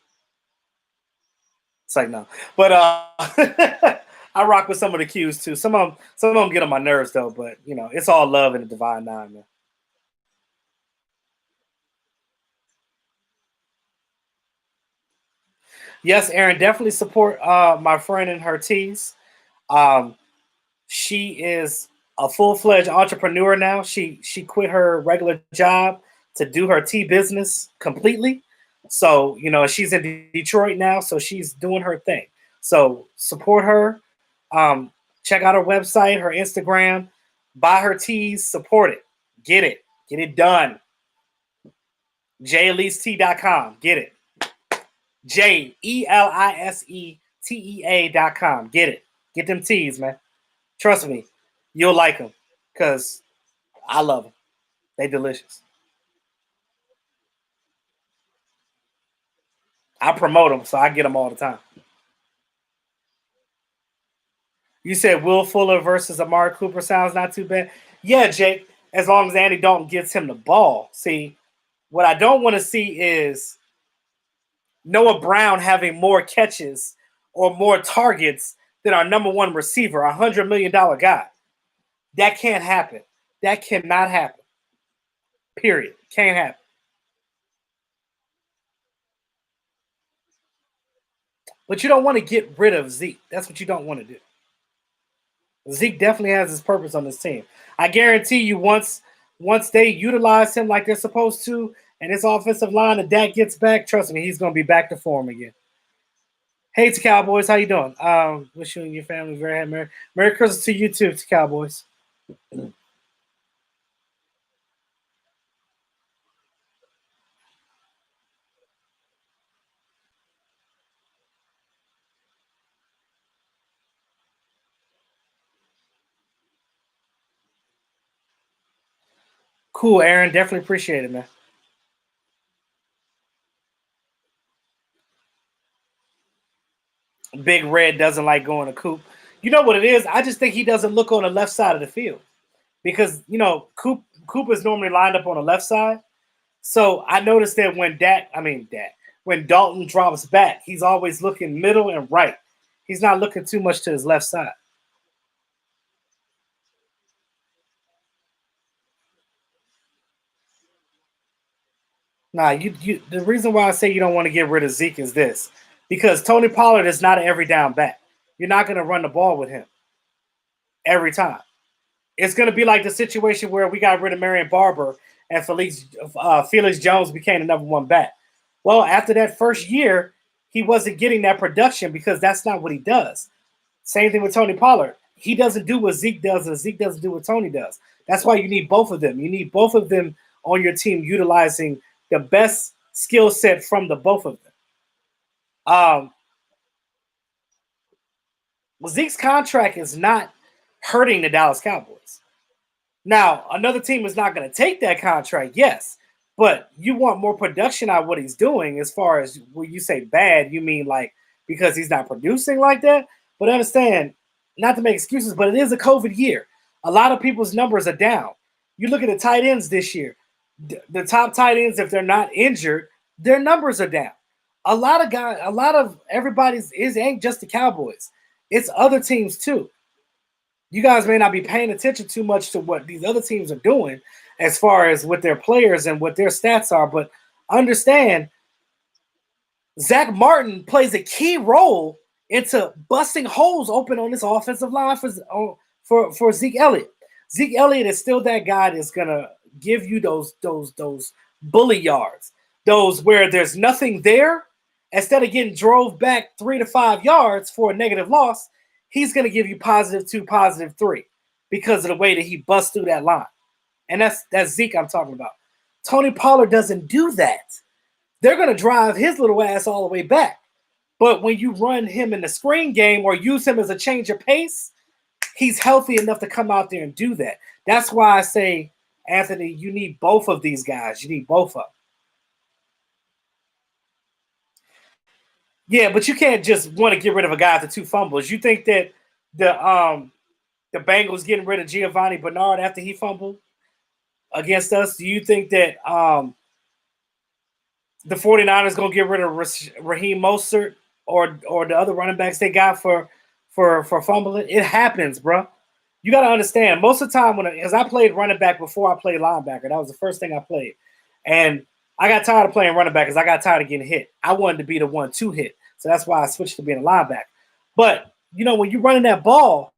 It's like no, but I rock with some of the Qs too. Some of them get on my nerves though. But it's all love in the divine nine, man. Yes, Aaron, definitely support my friend and her teas. Um, she is a full-fledged entrepreneur now. She quit her regular job to do her tea business completely. So, she's in Detroit now, so she's doing her thing. So support her. Um, Check out her website, her Instagram, buy her teas, support it. Get it. Get it done. JElisetea.com. Get it. JELISETEA.com. Get it. Get them teas, man. Trust me, you'll like them because I love them. They delicious. I promote them, so I get them all the time. You said Will Fuller versus Amari Cooper sounds not too bad. Yeah, Jake, as long as Andy Dalton gets him the ball. See, what I don't want to see is Noah Brown having more catches or more targets than our number one receiver, a $100 million guy. That can't happen. That cannot happen. Period. Can't happen. But you don't want to get rid of Zeke. That's what you don't want to do. Zeke definitely has his purpose on this team. I guarantee you, once they utilize him like they're supposed to, And this offensive line, if Dak gets back, trust me, he's going to be back to form again. Hey, to Cowboys, how you doing? Wish you and your family very happy. Merry Christmas to you too, to Cowboys. Cool, Aaron. Definitely appreciate it, man. Big Red doesn't like going to Coop. You know what it is? I just think he doesn't look on the left side of the field because Coop is normally lined up on the left side. So I noticed that when Dalton drops back, he's always looking middle and right. He's not looking too much to his left side. Nah, you the reason why I say you don't want to get rid of Zeke is this. Because Tony Pollard is not an every down back. You're not going to run the ball with him every time. It's going to be like the situation where we got rid of Marion Barber and Felix Jones became the number one back. Well, after that first year, he wasn't getting that production because that's not what he does. Same thing with Tony Pollard. He doesn't do what Zeke does, and Zeke doesn't do what Tony does. That's why you need both of them. You need both of them on your team utilizing the best skill set from the both of them. Um, Zeke's contract is not hurting the Dallas Cowboys. Now, another team is not going to take that contract, yes, but you want more production out of what he's doing. As far as when you say bad, you mean like because he's not producing like that. But understand, not to make excuses, but it is a COVID year. A lot of people's numbers are down. You look at the tight ends this year, the top tight ends, if they're not injured, their numbers are down. A lot of everybody's is ain't just the Cowboys. It's other teams too. You guys may not be paying attention too much to what these other teams are doing as far as with their players and what their stats are, but understand Zach Martin plays a key role into busting holes open on this offensive line for Zeke Elliott. Zeke Elliott is still that guy that's gonna give you those bully yards, those where there's nothing there. Instead of getting drove back 3 to 5 yards for a negative loss, he's going to give you +2, +3 because of the way that he busts through that line. And that's Zeke I'm talking about. Tony Pollard doesn't do that. They're going to drive his little ass all the way back. But when you run him in the screen game or use him as a change of pace, he's healthy enough to come out there and do that. That's why I say, Anthony, you need both of these guys. You need both of them. Yeah, but you can't just want to get rid of a guy after 2 fumbles. You think that the Bengals getting rid of Giovanni Bernard after he fumbled against us? Do you think that the 49ers going to get rid of Raheem Mostert or the other running backs they got for fumbling? It happens, bro. You got to understand. Most of the time, because I played running back before I played linebacker, that was the first thing I played, and I got tired of playing running back because I got tired of getting hit. I wanted to be the one to hit, so that's why I switched to being a linebacker. But when you're running that ball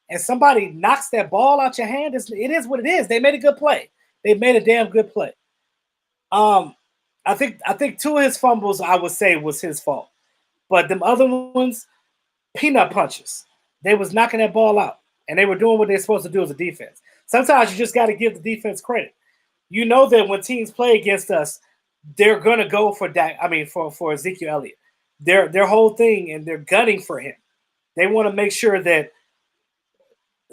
and somebody knocks that ball out your hand, it is what it is. They made a good play. They made a damn good play. I think 2 of his fumbles I would say was his fault, but them other ones, peanut punches. They was knocking that ball out, and they were doing what they're supposed to do as a defense. Sometimes you just got to give the defense credit. You know that when teams play against us, they're gonna go for that. I mean, for Ezekiel Elliott, their whole thing, and they're gunning for him. They want to make sure that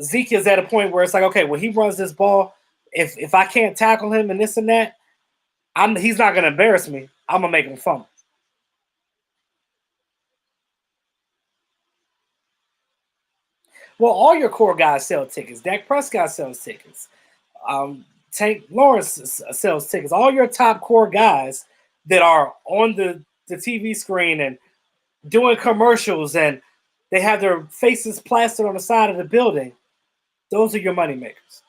Zeke is at a point where it's like, okay, when he runs this ball, if I can't tackle him and this and that, he's not gonna embarrass me. I'm gonna make him fumble. Well, all your core guys sell tickets. Dak Prescott sells tickets. Tank Lawrence sells tickets. All your top core guys that are on the TV screen and doing commercials and they have their faces plastered on the side of the building. Those are your money makers.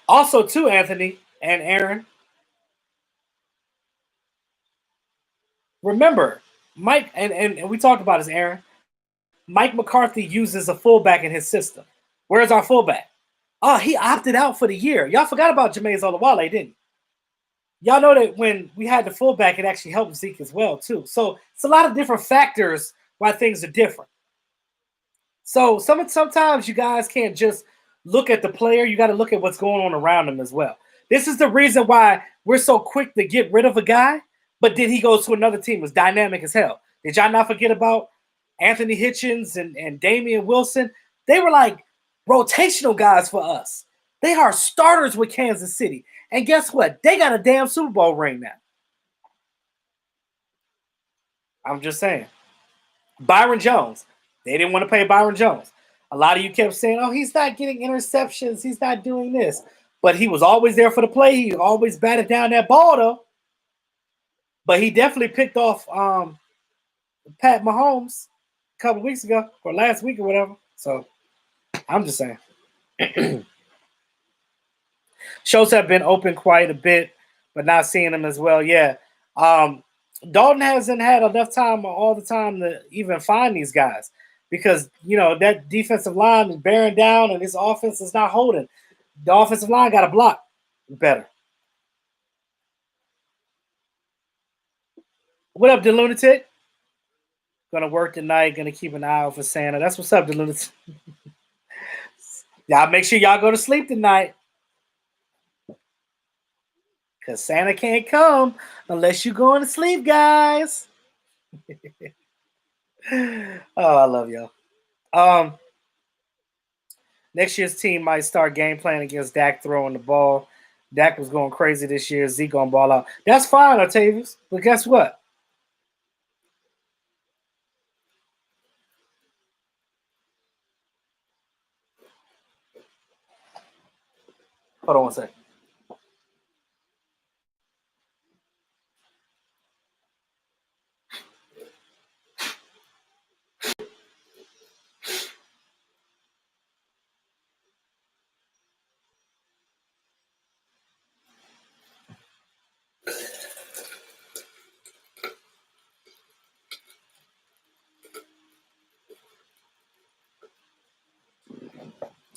Also, too, Anthony and Aaron, remember, Mike, and we talked about this, Aaron. Mike McCarthy uses a fullback in his system. Where's our fullback? Oh, he opted out for the year. Y'all forgot about Jameis Olawale, didn't you? Y'all know that when we had the fullback, it actually helped Zeke as well, too. So it's a lot of different factors why things are different. So sometimes you guys can't just look at the player. You got to look at what's going on around him as well. This is the reason why we're so quick to get rid of a guy, but then he goes to another team. It was dynamic as hell. Did y'all not forget about Anthony Hitchens and Damian Wilson? They were like rotational guys for us. They are starters with Kansas City. And guess what? They got a damn Super Bowl ring now. I'm just saying. Byron Jones. They didn't want to pay Byron Jones. A lot of you kept saying, oh, he's not getting interceptions. He's not doing this. But he was always there for the play. He always batted down that ball, though. But he definitely picked off Pat Mahomes a couple weeks ago or last week or whatever. So I'm just saying. Shows have been open quite a bit, but not seeing them as well. Yeah. Dalton hasn't had enough time all the time to even find these guys because, that defensive line is bearing down and his offense is not holding. The offensive line got to block better. What up, the lunatic? Gonna work tonight. Gonna keep an eye out for Santa. That's what's up, the lunatic. Y'all make sure y'all go to sleep tonight. Because Santa can't come unless you're going to sleep, guys. Oh, I love y'all. Next year's team might start game plan against Dak throwing the ball. Dak was going crazy this year. Zeke gonna ball out. That's fine, Octavius. But guess what? Hold on one second.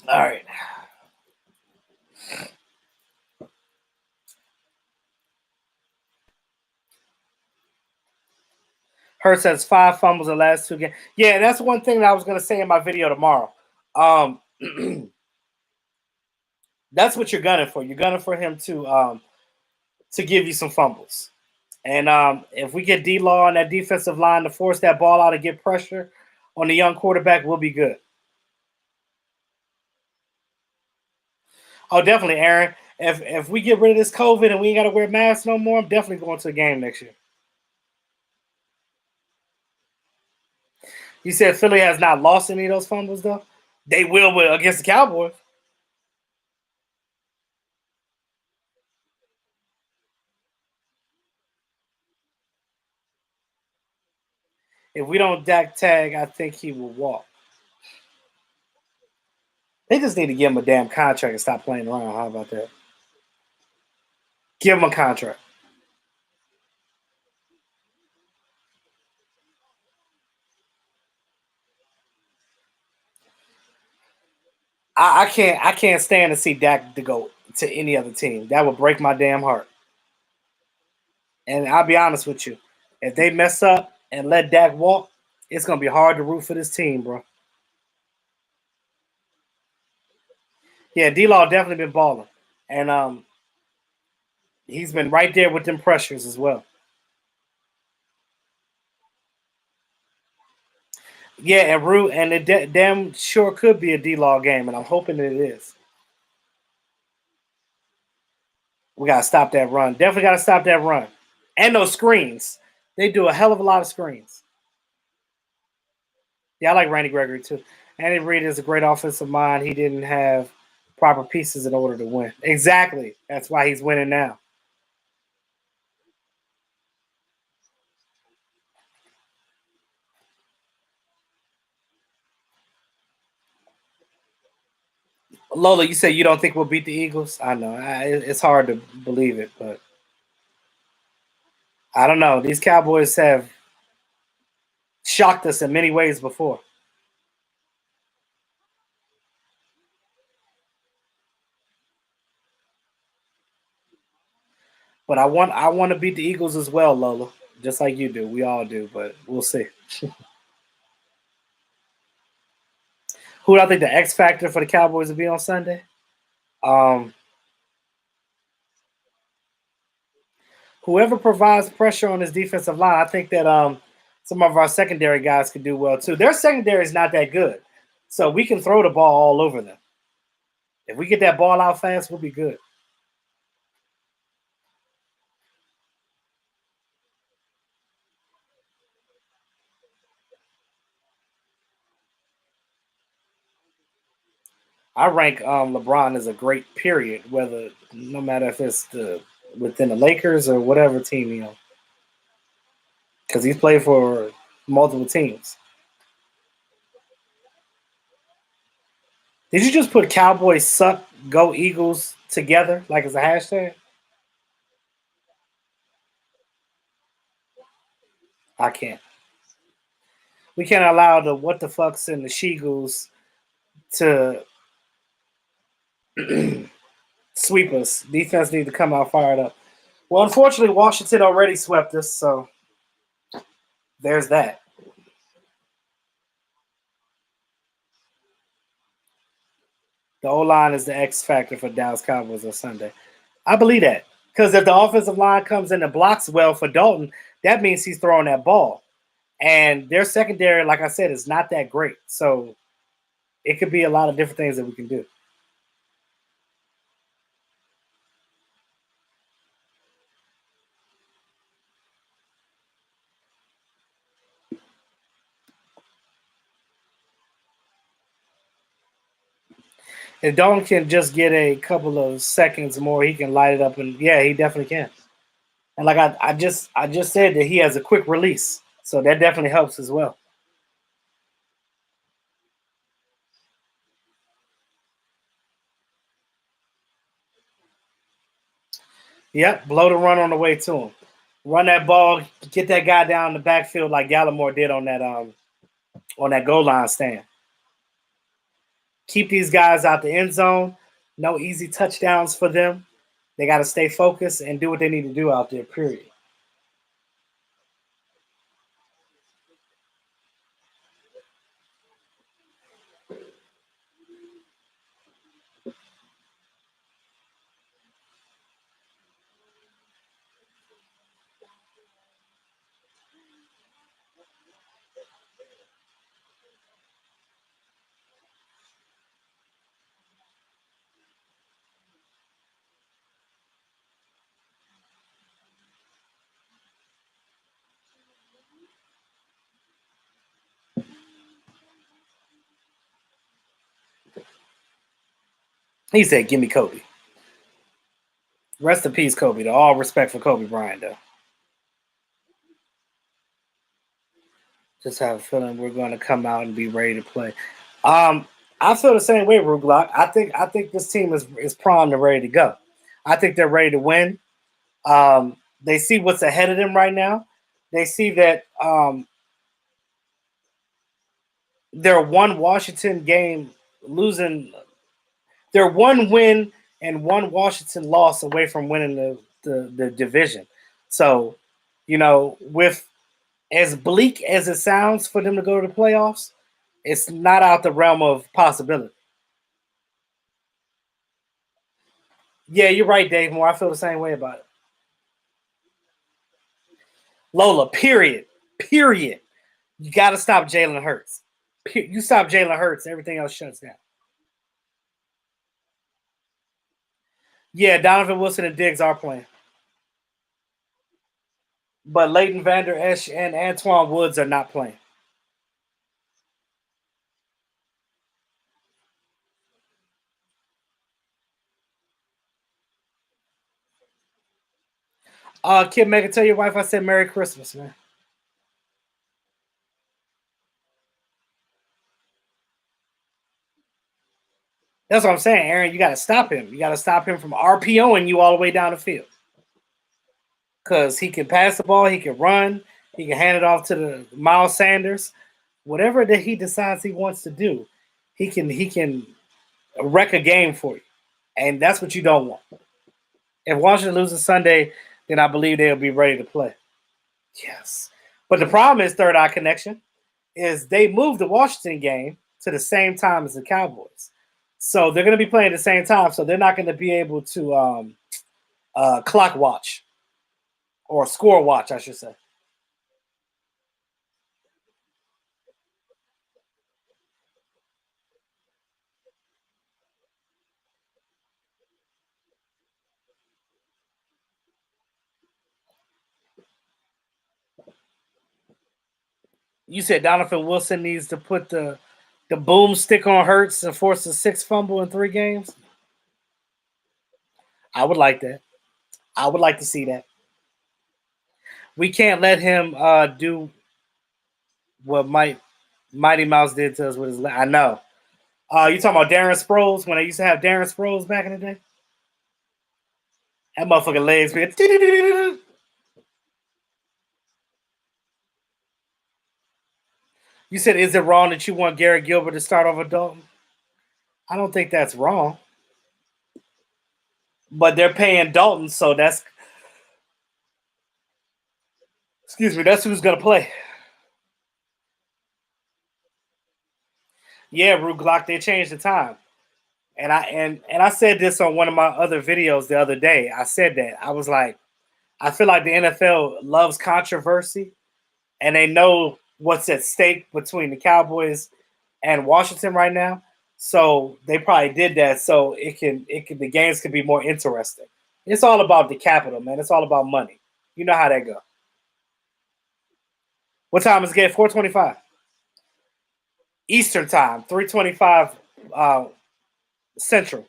All right. Hurts has 5 fumbles in the last 2 games. Yeah, that's one thing that I was going to say in my video tomorrow. That's what you're gunning for. You're gunning for him to give you some fumbles. And if we get D-Law on that defensive line to force that ball out and get pressure on the young quarterback, we'll be good. Oh, definitely, Aaron. If we get rid of this COVID and we ain't got to wear masks no more, I'm definitely going to a game next year. You said Philly has not lost any of those fumbles, though? They will against the Cowboys. If we don't Dak tag, I think he will walk. They just need to give him a damn contract and stop playing around. How about that? Give him a contract. I can't stand to see Dak to go to any other team. That would break my damn heart. And I'll be honest with you. If they mess up and let Dak walk, it's gonna be hard to root for this team, bro. Yeah, D-Law definitely been balling. And he's been right there with them pressures as well. Yeah, and it damn sure could be a D-Law game, and I'm hoping that it is. We gotta stop that run. Definitely gotta stop that run. And those screens. They do a hell of a lot of screens. Yeah, I like Randy Gregory too. Andy Reid is a great offensive mind. He didn't have proper pieces in order to win. Exactly. That's why he's winning now. Lola, you say you don't think we'll beat the Eagles? I know. It's hard to believe it, but I don't know. These Cowboys have shocked us in many ways before. But I want to beat the Eagles as well, Lola. Just like you do. We all do, but we'll see. Who do I think the X factor for the Cowboys will be on Sunday? Um, Whoever provides pressure on this defensive line, I think that some of our secondary guys could do well too. Their secondary is not that good, so we can throw the ball all over them. If we get that ball out fast, we'll be good. I rank LeBron as a great period, whether no matter if it's within the Lakers or whatever team because he's played for multiple teams. Did you just put Cowboys suck, go Eagles together like as a hashtag? I can't. We can't allow the what the fucks and the Sheagles to sweep us. Defense need to come out fired up. Well, unfortunately, Washington already swept us, so there's that. The O line is the X factor for Dallas Cowboys on Sunday. I believe that because if the offensive line comes in and blocks well for Dalton, that means he's throwing that ball. And their secondary, like I said, is not that great. So it could be a lot of different things that we can do. If Dalton can just get a couple of seconds more, he can light it up, and yeah, he definitely can. And like I just said that he has a quick release, so that definitely helps as well. Yep, blow the run on the way to him. Run that ball, get that guy down the backfield like Gallimore did on that goal line stand. Keep these guys out the end zone. No easy touchdowns for them. They got to stay focused and do what they need to do out there. Period. He said, "Give me Kobe." Rest in peace, Kobe. Though. All respect for Kobe Bryant, though. Just have a feeling we're going to come out and be ready to play. Um, I feel the same way, Ruglock. I think this team is primed and ready to go. I think they're ready to win. They see what's ahead of them right now. They see that they're one Washington game losing. They're one win and one Washington loss away from winning the division. So, with as bleak as it sounds for them to go to the playoffs, it's not out the realm of possibility. Yeah, you're right, Dave Moore. I feel the same way about it. Lola, period. Period. You got to stop Jalen Hurts. You stop Jalen Hurts, everything else shuts down. Yeah, Donovan Wilson and Diggs are playing. But Leighton Vander Esch and Antoine Woods are not playing. Kid Megan, tell your wife I said Merry Christmas, man. That's what I'm saying, Aaron. You got to stop him. You got to stop him from RPOing you all the way down the field. Because he can pass the ball, he can run, he can hand it off to the Miles Sanders. Whatever that he decides he wants to do, he can wreck a game for you. And that's what you don't want. If Washington loses Sunday, then I believe they'll be ready to play. Yes. But the problem is Third Eye Connection is they moved the Washington game to the same time as the Cowboys. So they're going to be playing at the same time. So they're not going to be able to clock watch or score watch, I should say. You said Donovan Wilson needs to put the boomstick on Hurts and force a 6 fumble in 3 games. I would like that. I would like to see that. We can't let him do what Mighty Mouse did to us with his. I know. You talking about Darren Sproles when I used to have Darren Sproles back in the day? That motherfucking legs, man. You said, is it wrong that you want Garrett Gilbert to start over Dalton? I don't think that's wrong. But they're paying Dalton, so that's that's who's gonna play. Yeah, Rue Glock, they changed the time. And I said this on one of my other videos the other day. I said that. I was like, I feel like the NFL loves controversy and they know what's at stake between the Cowboys and Washington right now. So they probably did that so the games can be more interesting. It's all about the capital, man. It's all about money. You know how that go. What time is it? 4:25 Eastern time, 3:25 Central.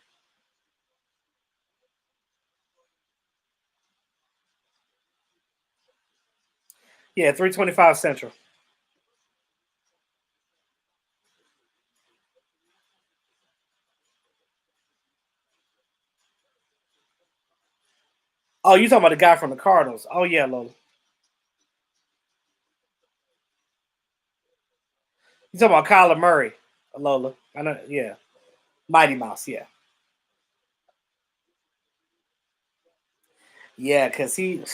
Yeah, 3:25 Central. Oh, you talking about the guy from the Cardinals? Oh yeah, Lola. You talking about Kyler Murray, Lola? I know. Yeah, Mighty Mouse. Yeah, yeah, because and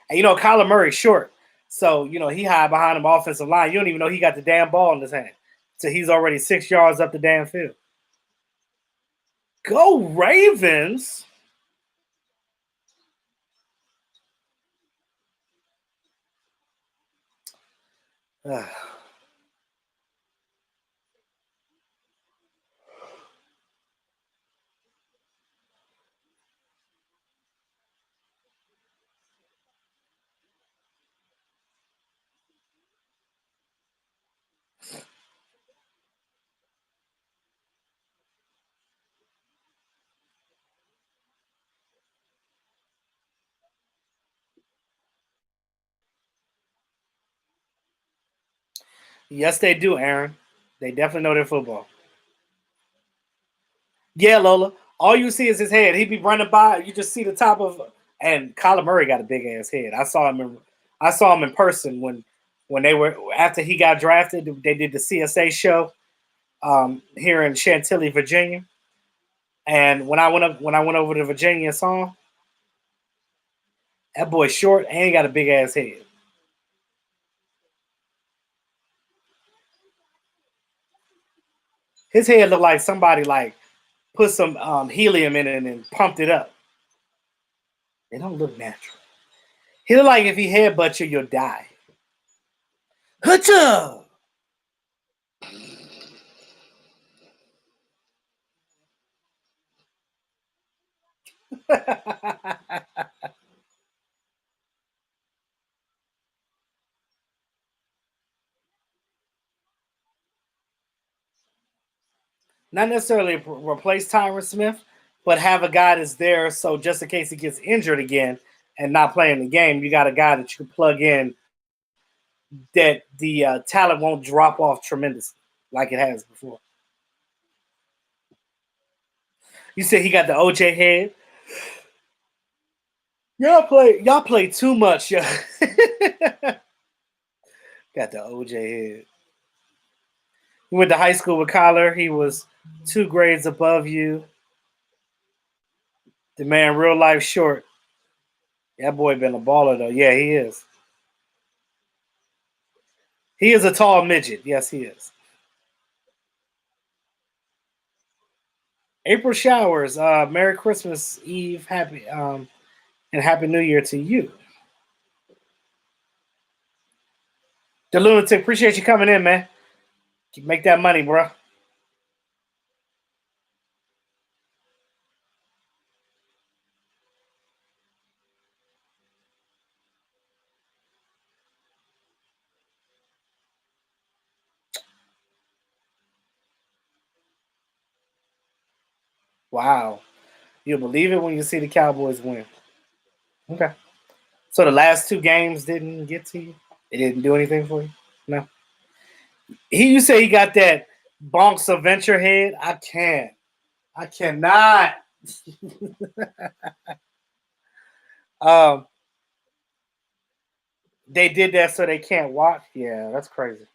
Kyler Murray's short, so he hide behind him offensive line. You don't even know he got the damn ball in his hand, so he's already 6 yards up the damn field. Go Ravens! Yes, they do, Aaron. They definitely know their football. Yeah, Lola. All you see is his head. He be running by. You just see the top of. And Kyler Murray got a big ass head. I saw him in person when they were after he got drafted. They did the CSA show here in Chantilly, Virginia. And when I went over to Virginia and saw him, that boy short and he got a big ass head. His head looked like somebody like put some helium in it and pumped it up. It don't look natural. He look like if he headbutts you, you'll die. Hutcha! Not necessarily replace Tyron Smith, but have a guy that's there so just in case he gets injured again and not playing the game, you got a guy that you can plug in that the talent won't drop off tremendously like it has before. You said he got the OJ head. Y'all play too much. Yeah. Got the OJ head. He went to high school with Kyler. He was 2 grades above you. The man, real life short. That boy been a baller though. Yeah, he is. He is a tall midget. Yes, he is. April showers. Merry Christmas Eve. Happy and Happy New Year to you. The lunatic. Appreciate you coming in, man. Make that money, bro. Wow. You'll believe it when you see the Cowboys win. Okay. So the last two games didn't get to you? It didn't do anything for you? No. You say he got that bonks adventure head. I can't. I cannot. um, they did that so they can't watch. Yeah, that's crazy.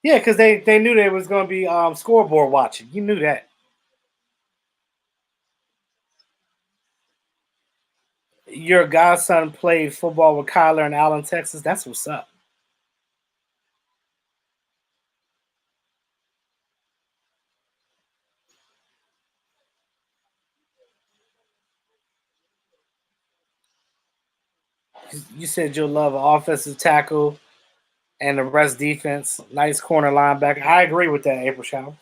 Yeah, because they knew there was going to be scoreboard watching. You knew that. Your godson played football with Kyler in Allen, Texas. That's what's up. You said you'll love an offensive tackle and the rest defense. Nice corner linebacker. I agree with that, April Showers.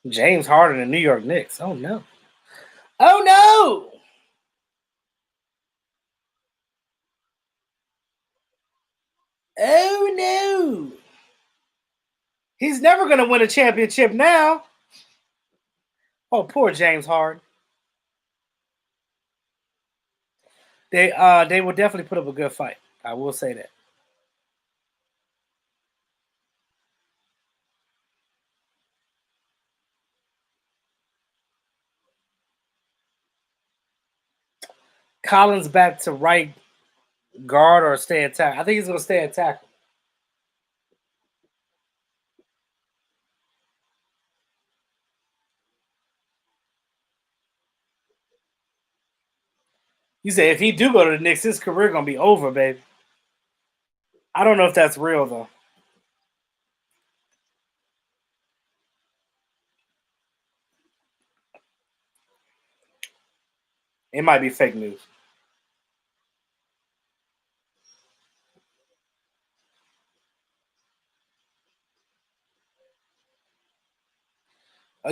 James Harden and New York Knicks. Oh no. Oh no. Oh no. He's never going to win a championship now. Oh, poor James Harden. They will definitely put up a good fight. I will say that. Collins back to right guard or stay at tackle. I think he's going to stay at tackle. You say if he do go to the Knicks, his career going to be over, baby. I don't know if that's real though. It might be fake news.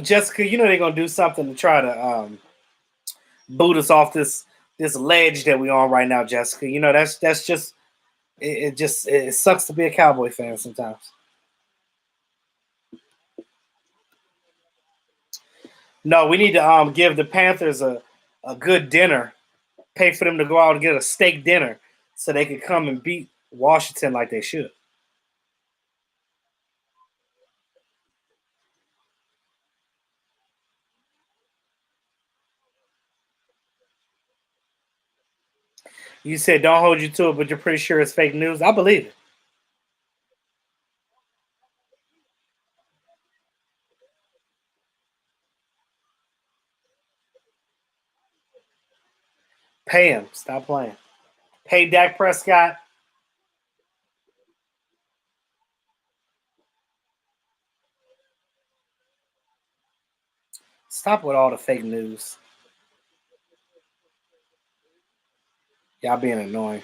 Jessica, you know they're going to do something to try to boot us off this ledge that we on right now, Jessica. You know that's just it sucks to be a Cowboy fan sometimes. No, we need to give the Panthers a good dinner, pay for them to go out and get a steak dinner so they could come and beat Washington like they should. You said don't hold you to it, but you're pretty sure it's fake news. I believe it. Pay him. Stop playing. Pay Dak Prescott. Stop with all the fake news. Y'all being annoying.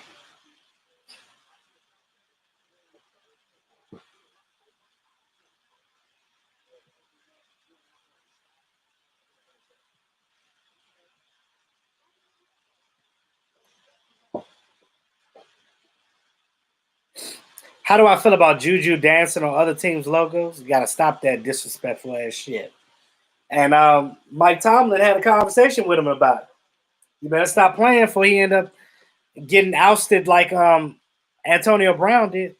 How do I feel about Juju dancing on other teams' logos? You got to stop that disrespectful ass shit. And Mike Tomlin had a conversation with him about it. You better stop playing before he end up getting ousted like Antonio Brown did.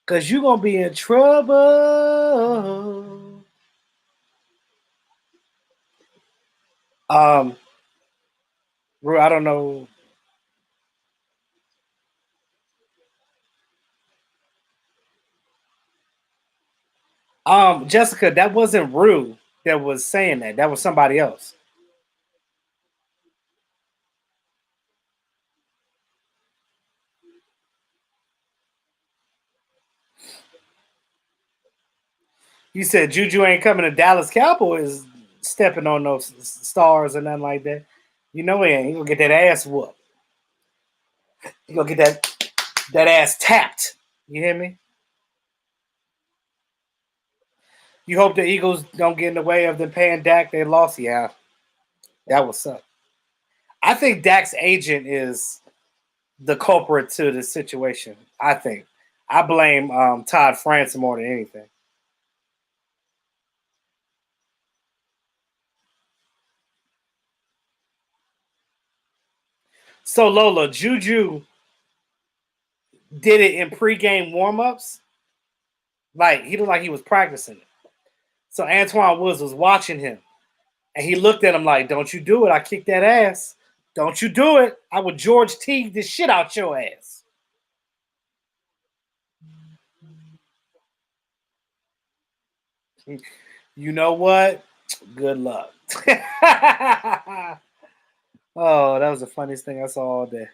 Cause you're gonna be in trouble. Um, I don't know. Jessica, that wasn't Rue that was saying that. That was somebody else. You said Juju ain't coming to Dallas Cowboys stepping on those stars or nothing like that. You know he ain't. He gonna get that ass whooped. He gonna get that ass tapped. You hear me? You hope the Eagles don't get in the way of them paying Dak. They lost. Yeah, that would suck. I think Dak's agent is the culprit to the situation. I think. I blame Todd France more than anything. So Lola, Juju did it in pregame warmups. Like he looked like he was practicing it. So Antoine Woods was watching him, and he looked at him like, "Don't you do it? I kick that ass. Don't you do it? I would George Teague the shit out your ass." You know what? Good luck. Oh, that was the funniest thing I saw all day.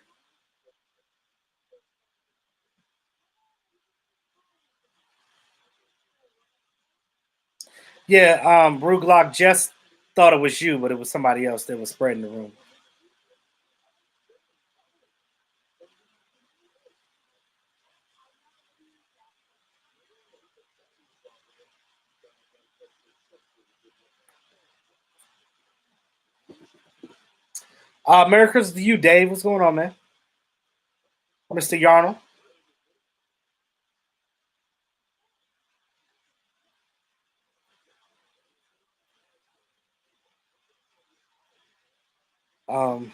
Yeah, Brew Glock just thought it was you, but it was somebody else that was spreading the room. Merry Christmas to you, Dave. What's going on, man? Mr. Yarnell. Um,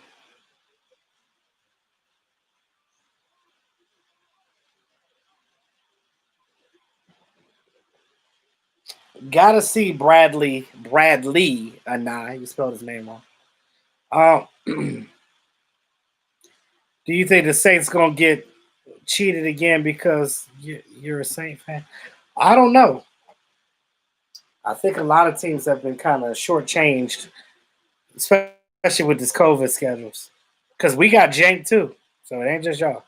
gotta see Bradley, nah, you spelled his name wrong. Do you think the Saints gonna get cheated again because you're a Saint fan? I don't know. I think a lot of teams have been kind of shortchanged, especially with this COVID schedules. Because we got jank too, so it ain't just y'all.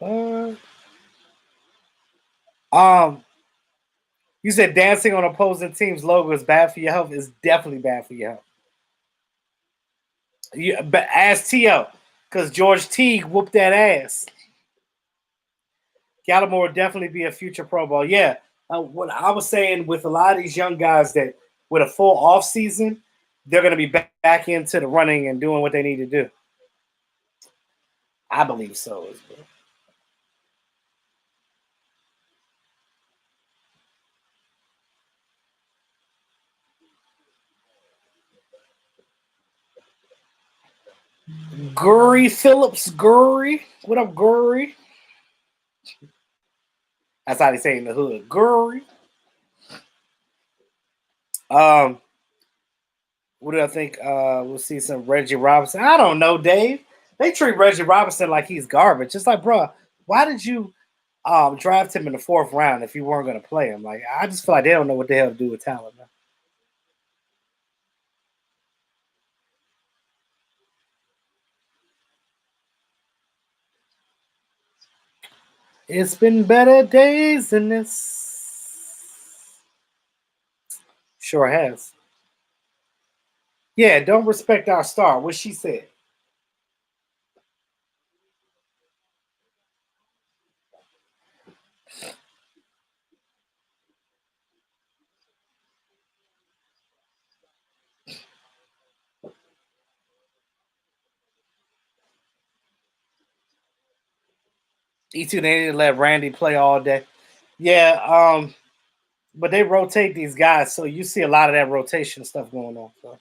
Uh, um, you said dancing on opposing teams' logo is bad for your health. It's definitely bad for your health. But ask To, because George Teague whooped that ass. Gallimore would definitely be a future Pro Bowl. Yeah, what I was saying with a lot of these young guys that with a full off season, they're going to be back into the running and doing what they need to do. I believe so as well. Gurry Phillips, Gurry. What up, Gurry? That's how they say it in the hood. Gurry. Um, what do I think? We'll see some Reggie Robinson. I don't know, Dave. They treat Reggie Robinson like he's garbage. It's like, bro, why did you draft him in the fourth round if you weren't going to play him? Like, I just feel like they don't know what the hell to do with talent. Man. It's been better days than this. Sure has. Yeah, don't respect our star. What she said. E2, they need to let Randy play all day. Yeah, but they rotate these guys, so you see a lot of that rotation stuff going on. So.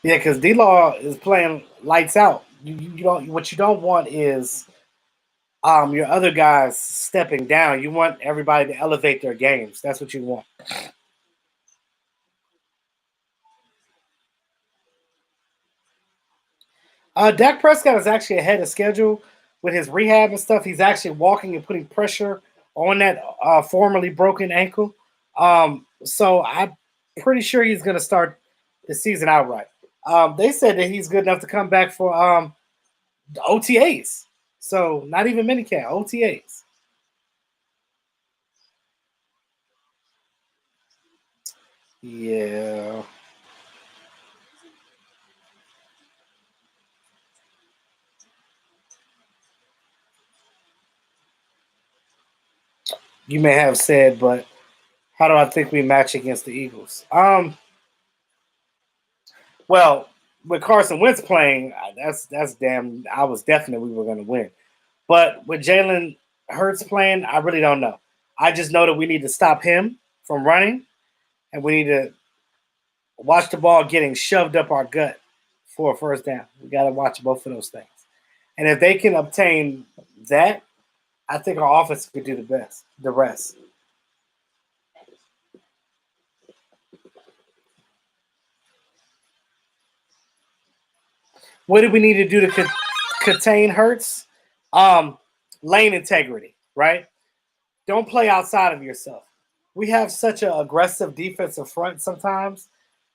Yeah, because D-Law is playing lights out. You don't what you don't want is your other guys stepping down. You want everybody to elevate their games. That's what you want. Dak Prescott is actually ahead of schedule with his rehab and stuff. He's actually walking and putting pressure on that formerly broken ankle. So I'm pretty sure he's going to start the season outright. They said that he's good enough to come back for the OTAs. So not even minicamp, OTAs. Yeah, you may have said, but how do I think we match against the Eagles? Well, with Carson Wentz playing, that's damn. I was definite we were going to win. But with Jalen Hurts playing, I really don't know. I just know that we need to stop him from running, and we need to watch the ball getting shoved up our gut for a first down. We got to watch both of those things. And if they can obtain that, I think our offense could do the rest. What do we need to do to contain Hurts? Um, Lane integrity, right? Don't play outside of yourself. We have such an aggressive defensive front sometimes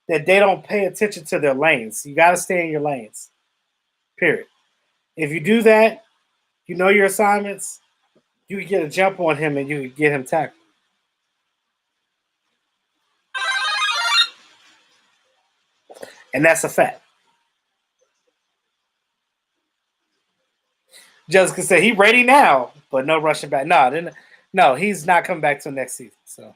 that they don't pay attention to their lanes. You got to stay in your lanes. Period. If you do that, you know your assignments. You can get a jump on him and you can get him tackled, and that's a fact. Jessica said he ready now, but no rushing back. No, then no, he's not coming back till next season. So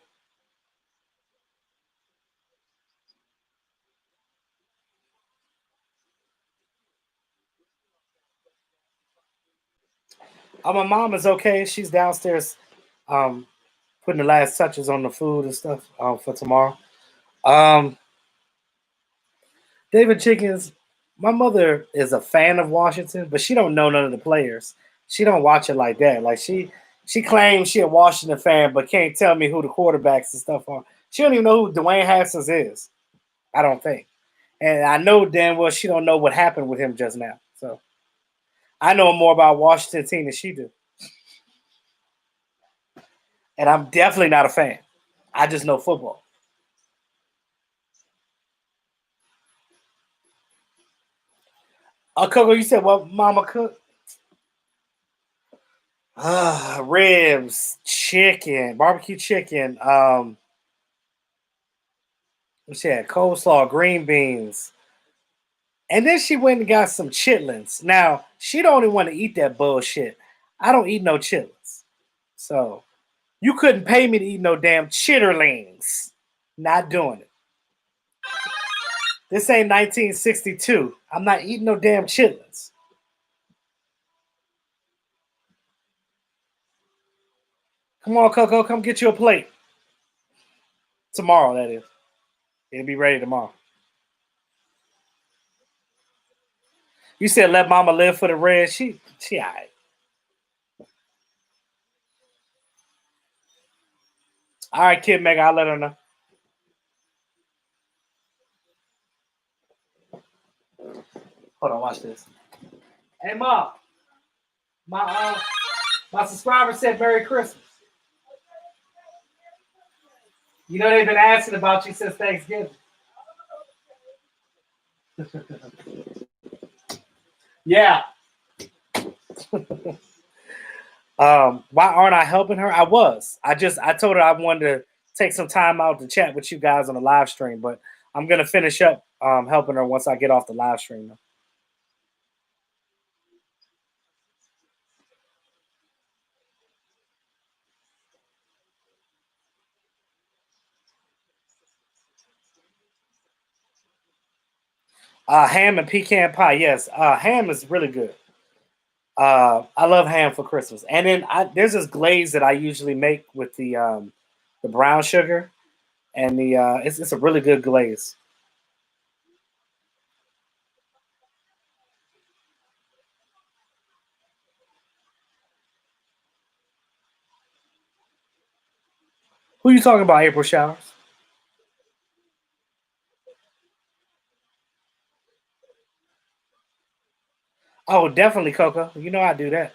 my mom is okay. She's downstairs, um, putting the last touches on the food and stuff for tomorrow. Um, David Chickens, my mother is a fan of Washington, but she don't know none of the players. She don't watch it like that. Like she claims she a Washington fan, but can't tell me who the quarterbacks and stuff are. She don't even know who Dwayne Haskins is. I don't think, and I know damn well she don't know what happened with him just now. So I know more about Washington team than she do, and I'm definitely not a fan. I just know football. Coco, you said what? Mama cook? Ribs, chicken, barbecue chicken. She had coleslaw, green beans, and then she went and got some chitlins. Now she don't even want to eat that bullshit. I don't eat no chitlins, so you couldn't pay me to eat no damn chitterlings. Not doing it. This ain't 1962. I'm not eating no damn chitlins. Come on, Coco, come get you a plate tomorrow. That is, it'll be ready tomorrow. You said let Mama live for the red. She all right. All right, Kid Mega, I'll let her know. Hold on, watch this. Hey, Mom, my my subscriber said Merry Christmas. You know they've been asking about you since Thanksgiving. Yeah. Why aren't I helping her? I was. I told her I wanted to take some time out to chat with you guys on the live stream, but I'm gonna finish up helping her once I get off the live stream. Ham and pecan pie. Yes, ham is really good. I love ham for Christmas, and then there's this glaze that I usually make with the brown sugar, and it's a really good glaze. Who you talking about? April showers? Oh, definitely, Coco. You know I do that.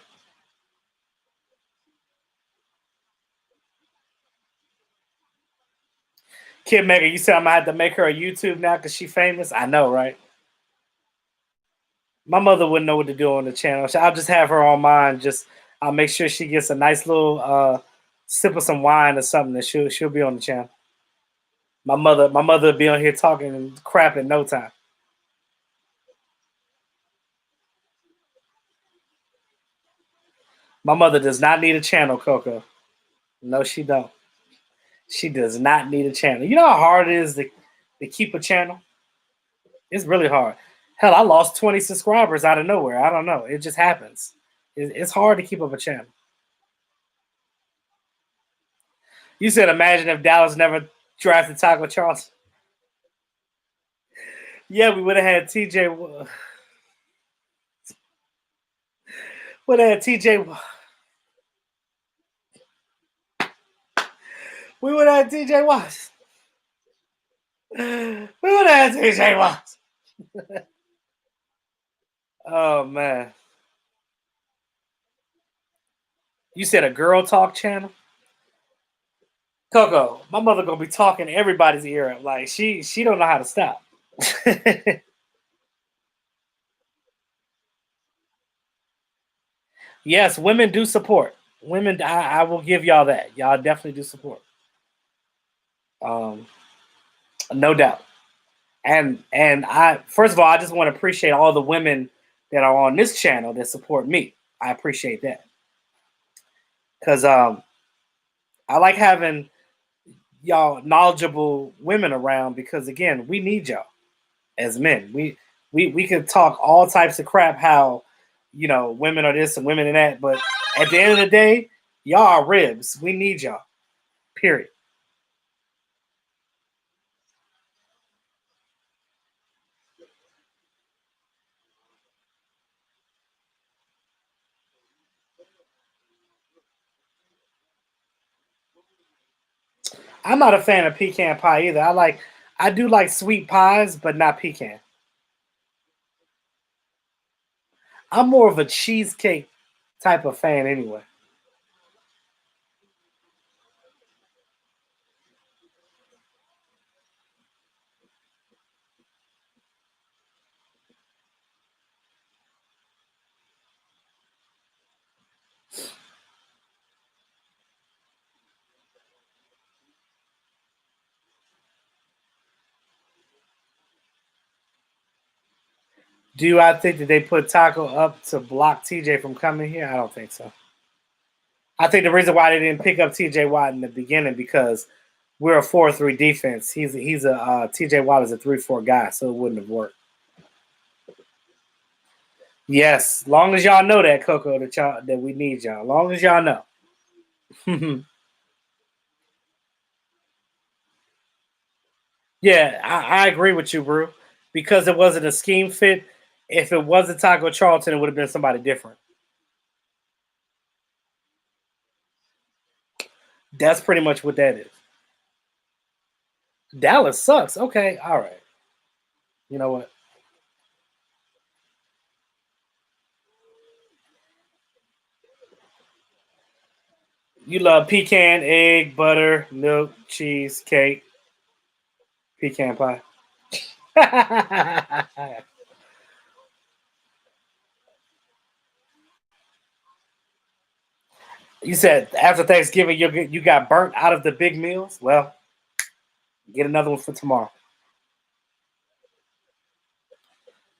Kid Mega, you said I'm gonna have to make her a YouTube now because she famous. I know, right? My mother wouldn't know what to do on the channel. So I'll just have her on mine. Just I'll make sure she gets a nice little sip of some wine or something, and she'll be on the channel. My mother will be on here talking crap in no time. My mother does not need a channel, Coco. No, she don't. She does not need a channel. You know how hard it is to keep a channel? It's really hard. Hell, I lost 20 subscribers out of nowhere. I don't know. It just happens. It's hard to keep up a channel. You said, imagine if Dallas never drafted Taco Charlton. Yeah, we would have had TJ. Would have had TJ. We would have had TJ Watts. We would have had TJ Watts. Oh man. You said a girl talk channel? Coco, my mother gonna be talking everybody's ear up. Like she don't know how to stop. Yes, women do support. Women, I will give y'all that. Y'all definitely do support. Um, no doubt. And I first of all, I just want to appreciate all the women that are on this channel that support me. I appreciate that because I like having y'all knowledgeable women around because again, we need y'all as men. We could talk all types of crap how women are this and women and that, but at the end of the day, y'all are ribs. We need y'all. Period. I'm not a fan of pecan pie either. I do like sweet pies, but not pecan. I'm more of a cheesecake type of fan anyway. Do I think that they put Taco up to block TJ from coming here? I don't think so. I think the reason why they didn't pick up TJ Watt in the beginning because we're a 4-3 defense. He's a TJ Watt is a 3-4 guy, so it wouldn't have worked. Yes, long as y'all know that, Coco, that we need y'all. Long as y'all know. Yeah, I agree with you, bro. Because it wasn't a scheme fit. If it wasn't Taco Charlton, it would have been somebody different. That's pretty much what that is. Dallas sucks. Okay, all right. You know what? You love pecan, egg, butter, milk, cheese, cake, pecan pie. You said after Thanksgiving you got burnt out of the big meals. Well, get another one for tomorrow.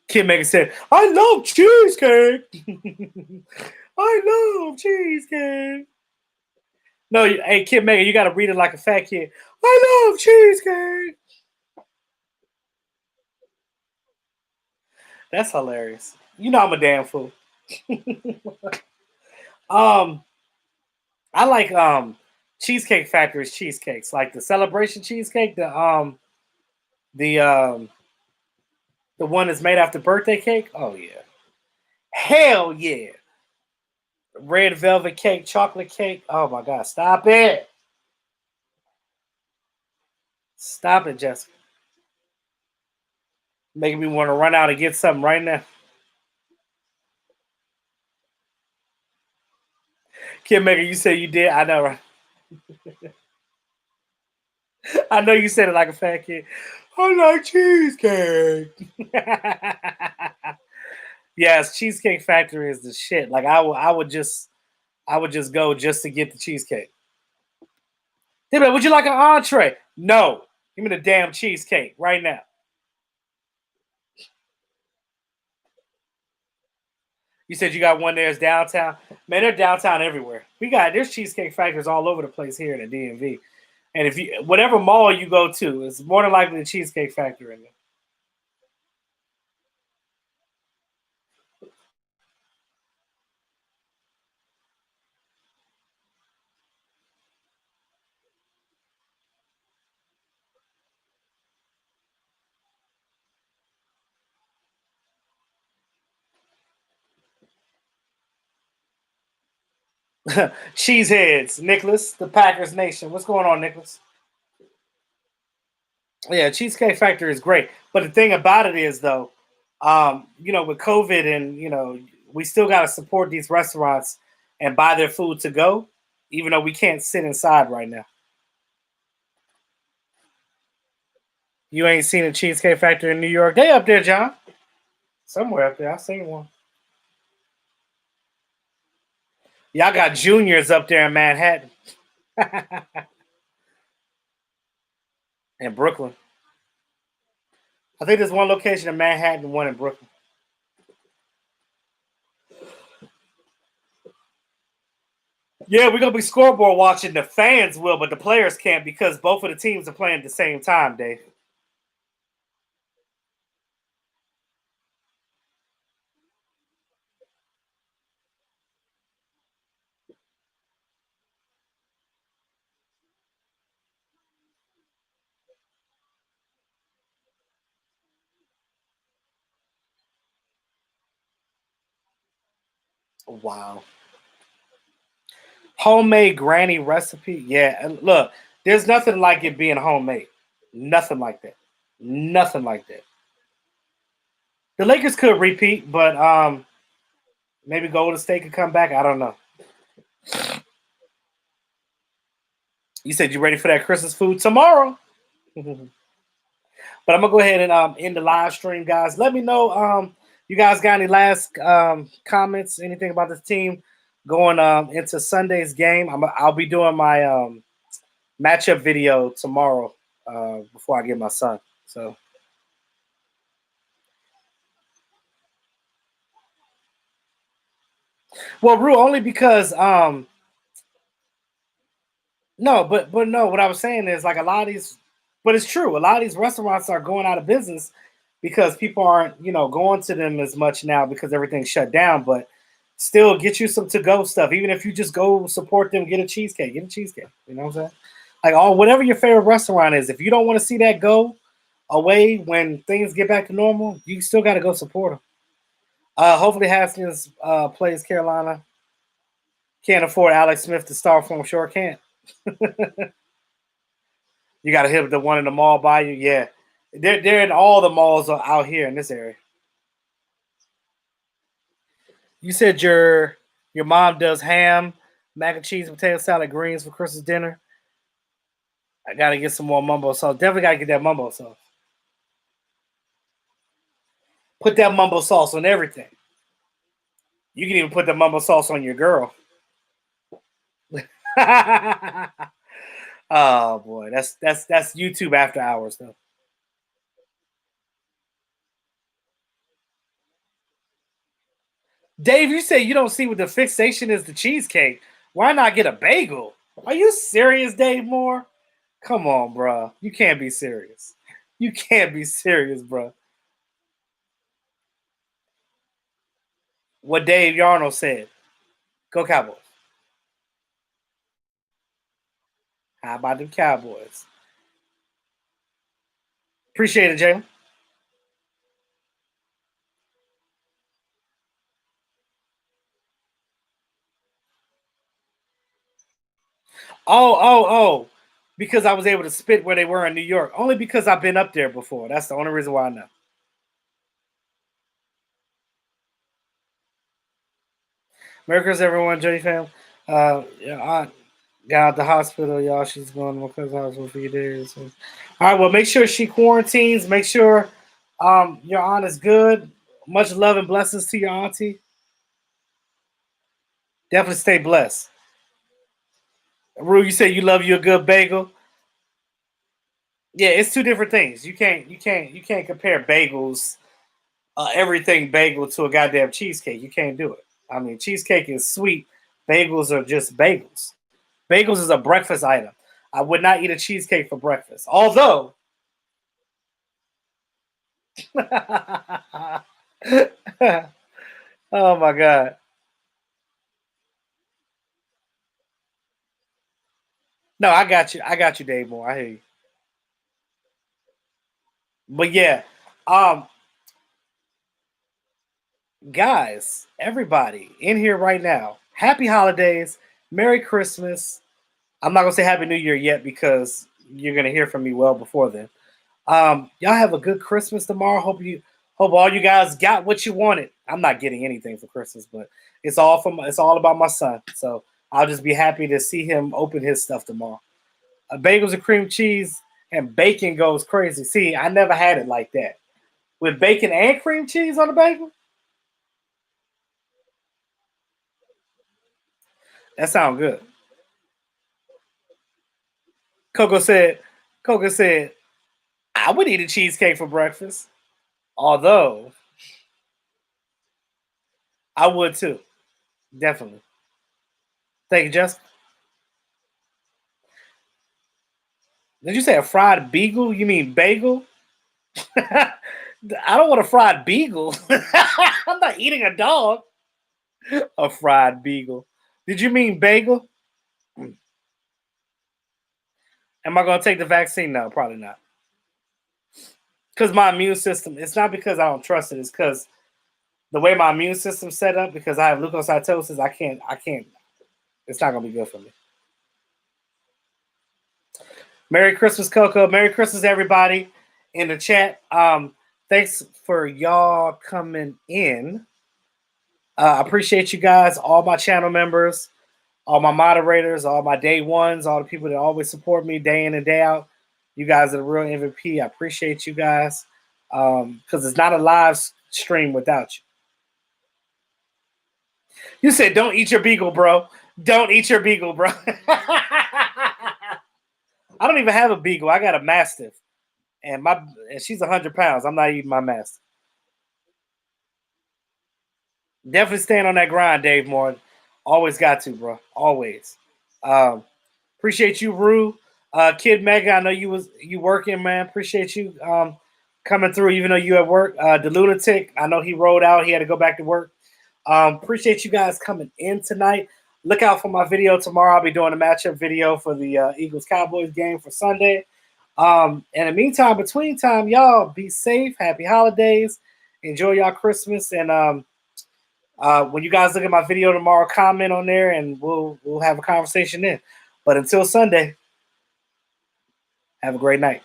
Kid Maker said, "I love cheesecake. I love cheesecake." No, hey Kid Maker, you got to read it like a fat kid. I love cheesecake. That's hilarious. You know I'm a damn fool. um, I like Cheesecake Factory's cheesecakes, like the celebration cheesecake, the the one that's made after birthday cake. Oh yeah, hell yeah! Red velvet cake, chocolate cake. Oh my god, stop it! Stop it, Jessica. Making me want to run out and get something right now. Kid Maker, you said you did. I know, right? I know you said it like a fat kid. I like cheesecake. Yes, Cheesecake Factory is the shit. Like I would just go just to get the cheesecake. Hey, man, would you like an entree? No. Give me the damn cheesecake right now. You said you got one there's downtown. Man, they're downtown everywhere. There's cheesecake factories all over the place here in the DMV. And if you whatever mall you go to, it's more than likely a cheesecake factory in there. Cheeseheads, Nicholas, the Packers Nation. What's going on, Nicholas? Yeah, Cheesecake Factory is great. But the thing about it is though, with COVID and we still gotta support these restaurants and buy their food to go, even though we can't sit inside right now. You ain't seen a Cheesecake Factory in New York. They up there, John. Somewhere up there. I seen one. Y'all got juniors up there in Manhattan and Brooklyn. I think there's one location in Manhattan and one in Brooklyn. Yeah, we're gonna be scoreboard watching. The fans will, but the players can't because both of the teams are playing at the same time, Dave. Wow. Homemade granny recipe. Yeah, and look, there's nothing like it being homemade. Nothing like that. Nothing like that. The Lakers could repeat, but maybe Golden State could come back. I don't know. You said you ready for that Christmas food tomorrow. But I'm gonna go ahead and end the live stream, guys. Let me know you guys got any last comments, anything about this team going into Sunday's game. I'll be doing my matchup video tomorrow before I get my son. So, well, Rue, only because no, but no. What I was saying is like a lot of these, but it's true. A lot of these restaurants are going out of business because people aren't, going to them as much now because everything's shut down. But still, get you some to go stuff. Even if you just go support them, get a cheesecake. Get a cheesecake. You know what I'm saying? Like all whatever your favorite restaurant is. If you don't want to see that go away when things get back to normal, you still got to go support them. Hopefully, Haskins plays Carolina. Can't afford Alex Smith to start from sure can't. You got to hit the one in the mall by you. Yeah, they're in all the malls out here in this area. You said your mom does ham, mac and cheese, potato salad, greens for Christmas dinner. I gotta get some more mumbo sauce. Definitely gotta get that mumbo sauce. Put that mumbo sauce on everything. You can even put the mumbo sauce on your girl. Oh boy, that's YouTube after hours though. Dave, you say you don't see what the fixation is the cheesecake. Why not get a bagel? Are you serious, Dave Moore? Come on, bro. You can't be serious. You can't be serious, bro. What Dave Yarno said. Go Cowboys. How about the Cowboys? Appreciate it, Jalen. Oh, oh, oh. because I was able to spit where they were in New York. Only because I've been up there before. That's the only reason why I know. Merry Christmas, everyone. Johnny fam. Yeah, aunt got out the hospital, y'all. She's going to my cousin's hospital for a few days. So. All right, well, make sure she quarantines. Make sure your aunt is good. Much love and blessings to your auntie. Definitely stay blessed. Rue, you say you love you a good bagel. Yeah, it's two different things. You can't compare bagels, everything bagel to a goddamn cheesecake. You can't do it. I mean, cheesecake is sweet. Bagels are just bagels. Bagels is a breakfast item. I would not eat a cheesecake for breakfast. Although, oh my god. No, I got you. I got you, Dave Moore. I hear you. But yeah, um, guys, everybody in here right now, happy holidays, Merry Christmas. I'm not gonna say Happy New Year yet because you're gonna hear from me well before then. Y'all have a good Christmas tomorrow. Hope all you guys got what you wanted. I'm not getting anything for Christmas, but it's all about my son. So I'll just be happy to see him open his stuff tomorrow. Bagels and cream cheese and bacon goes crazy. See, I never had it like that. With bacon and cream cheese on the bagel? That sounds good. Coco said, Coco said, I would eat a cheesecake for breakfast. Although I would too. Definitely. Thank you, Jessica. Did you say a fried beagle? You mean bagel? I don't want a fried beagle. I'm not eating a dog. A fried beagle. Did you mean bagel? Am I going to take the vaccine? No, probably not. Because my immune system, it's not because I don't trust it. It's because the way my immune system's set up, because I have leukocytosis, I can't, it's not going to be good for me. Merry Christmas, Coco. Merry Christmas, everybody in the chat. Thanks for y'all coming in. I appreciate you guys, all my channel members, all my moderators, all my day ones, all the people that always support me day in and day out. You guys are the real MVP. I appreciate you guys because it's not a live stream without you. You said, don't eat your beagle, bro. Don't eat your beagle, bro. I don't even have a beagle. I got a mastiff. And she's 100 pounds. I'm not eating my mastiff. Definitely stand on that grind, Dave Moore. Always got to, bro. Always. Appreciate you, Rue. Kid Mega, I know you working, man. Appreciate you coming through, even though you at work. The Lunatic, I know he rolled out. He had to go back to work. Appreciate you guys coming in tonight. Look out for my video tomorrow. I'll be doing a matchup video for the Eagles Cowboys game for Sunday. In the meantime, between time, y'all be safe. Happy holidays. Enjoy y'all Christmas. And when you guys look at my video tomorrow, comment on there and we'll have a conversation then. But until Sunday, have a great night.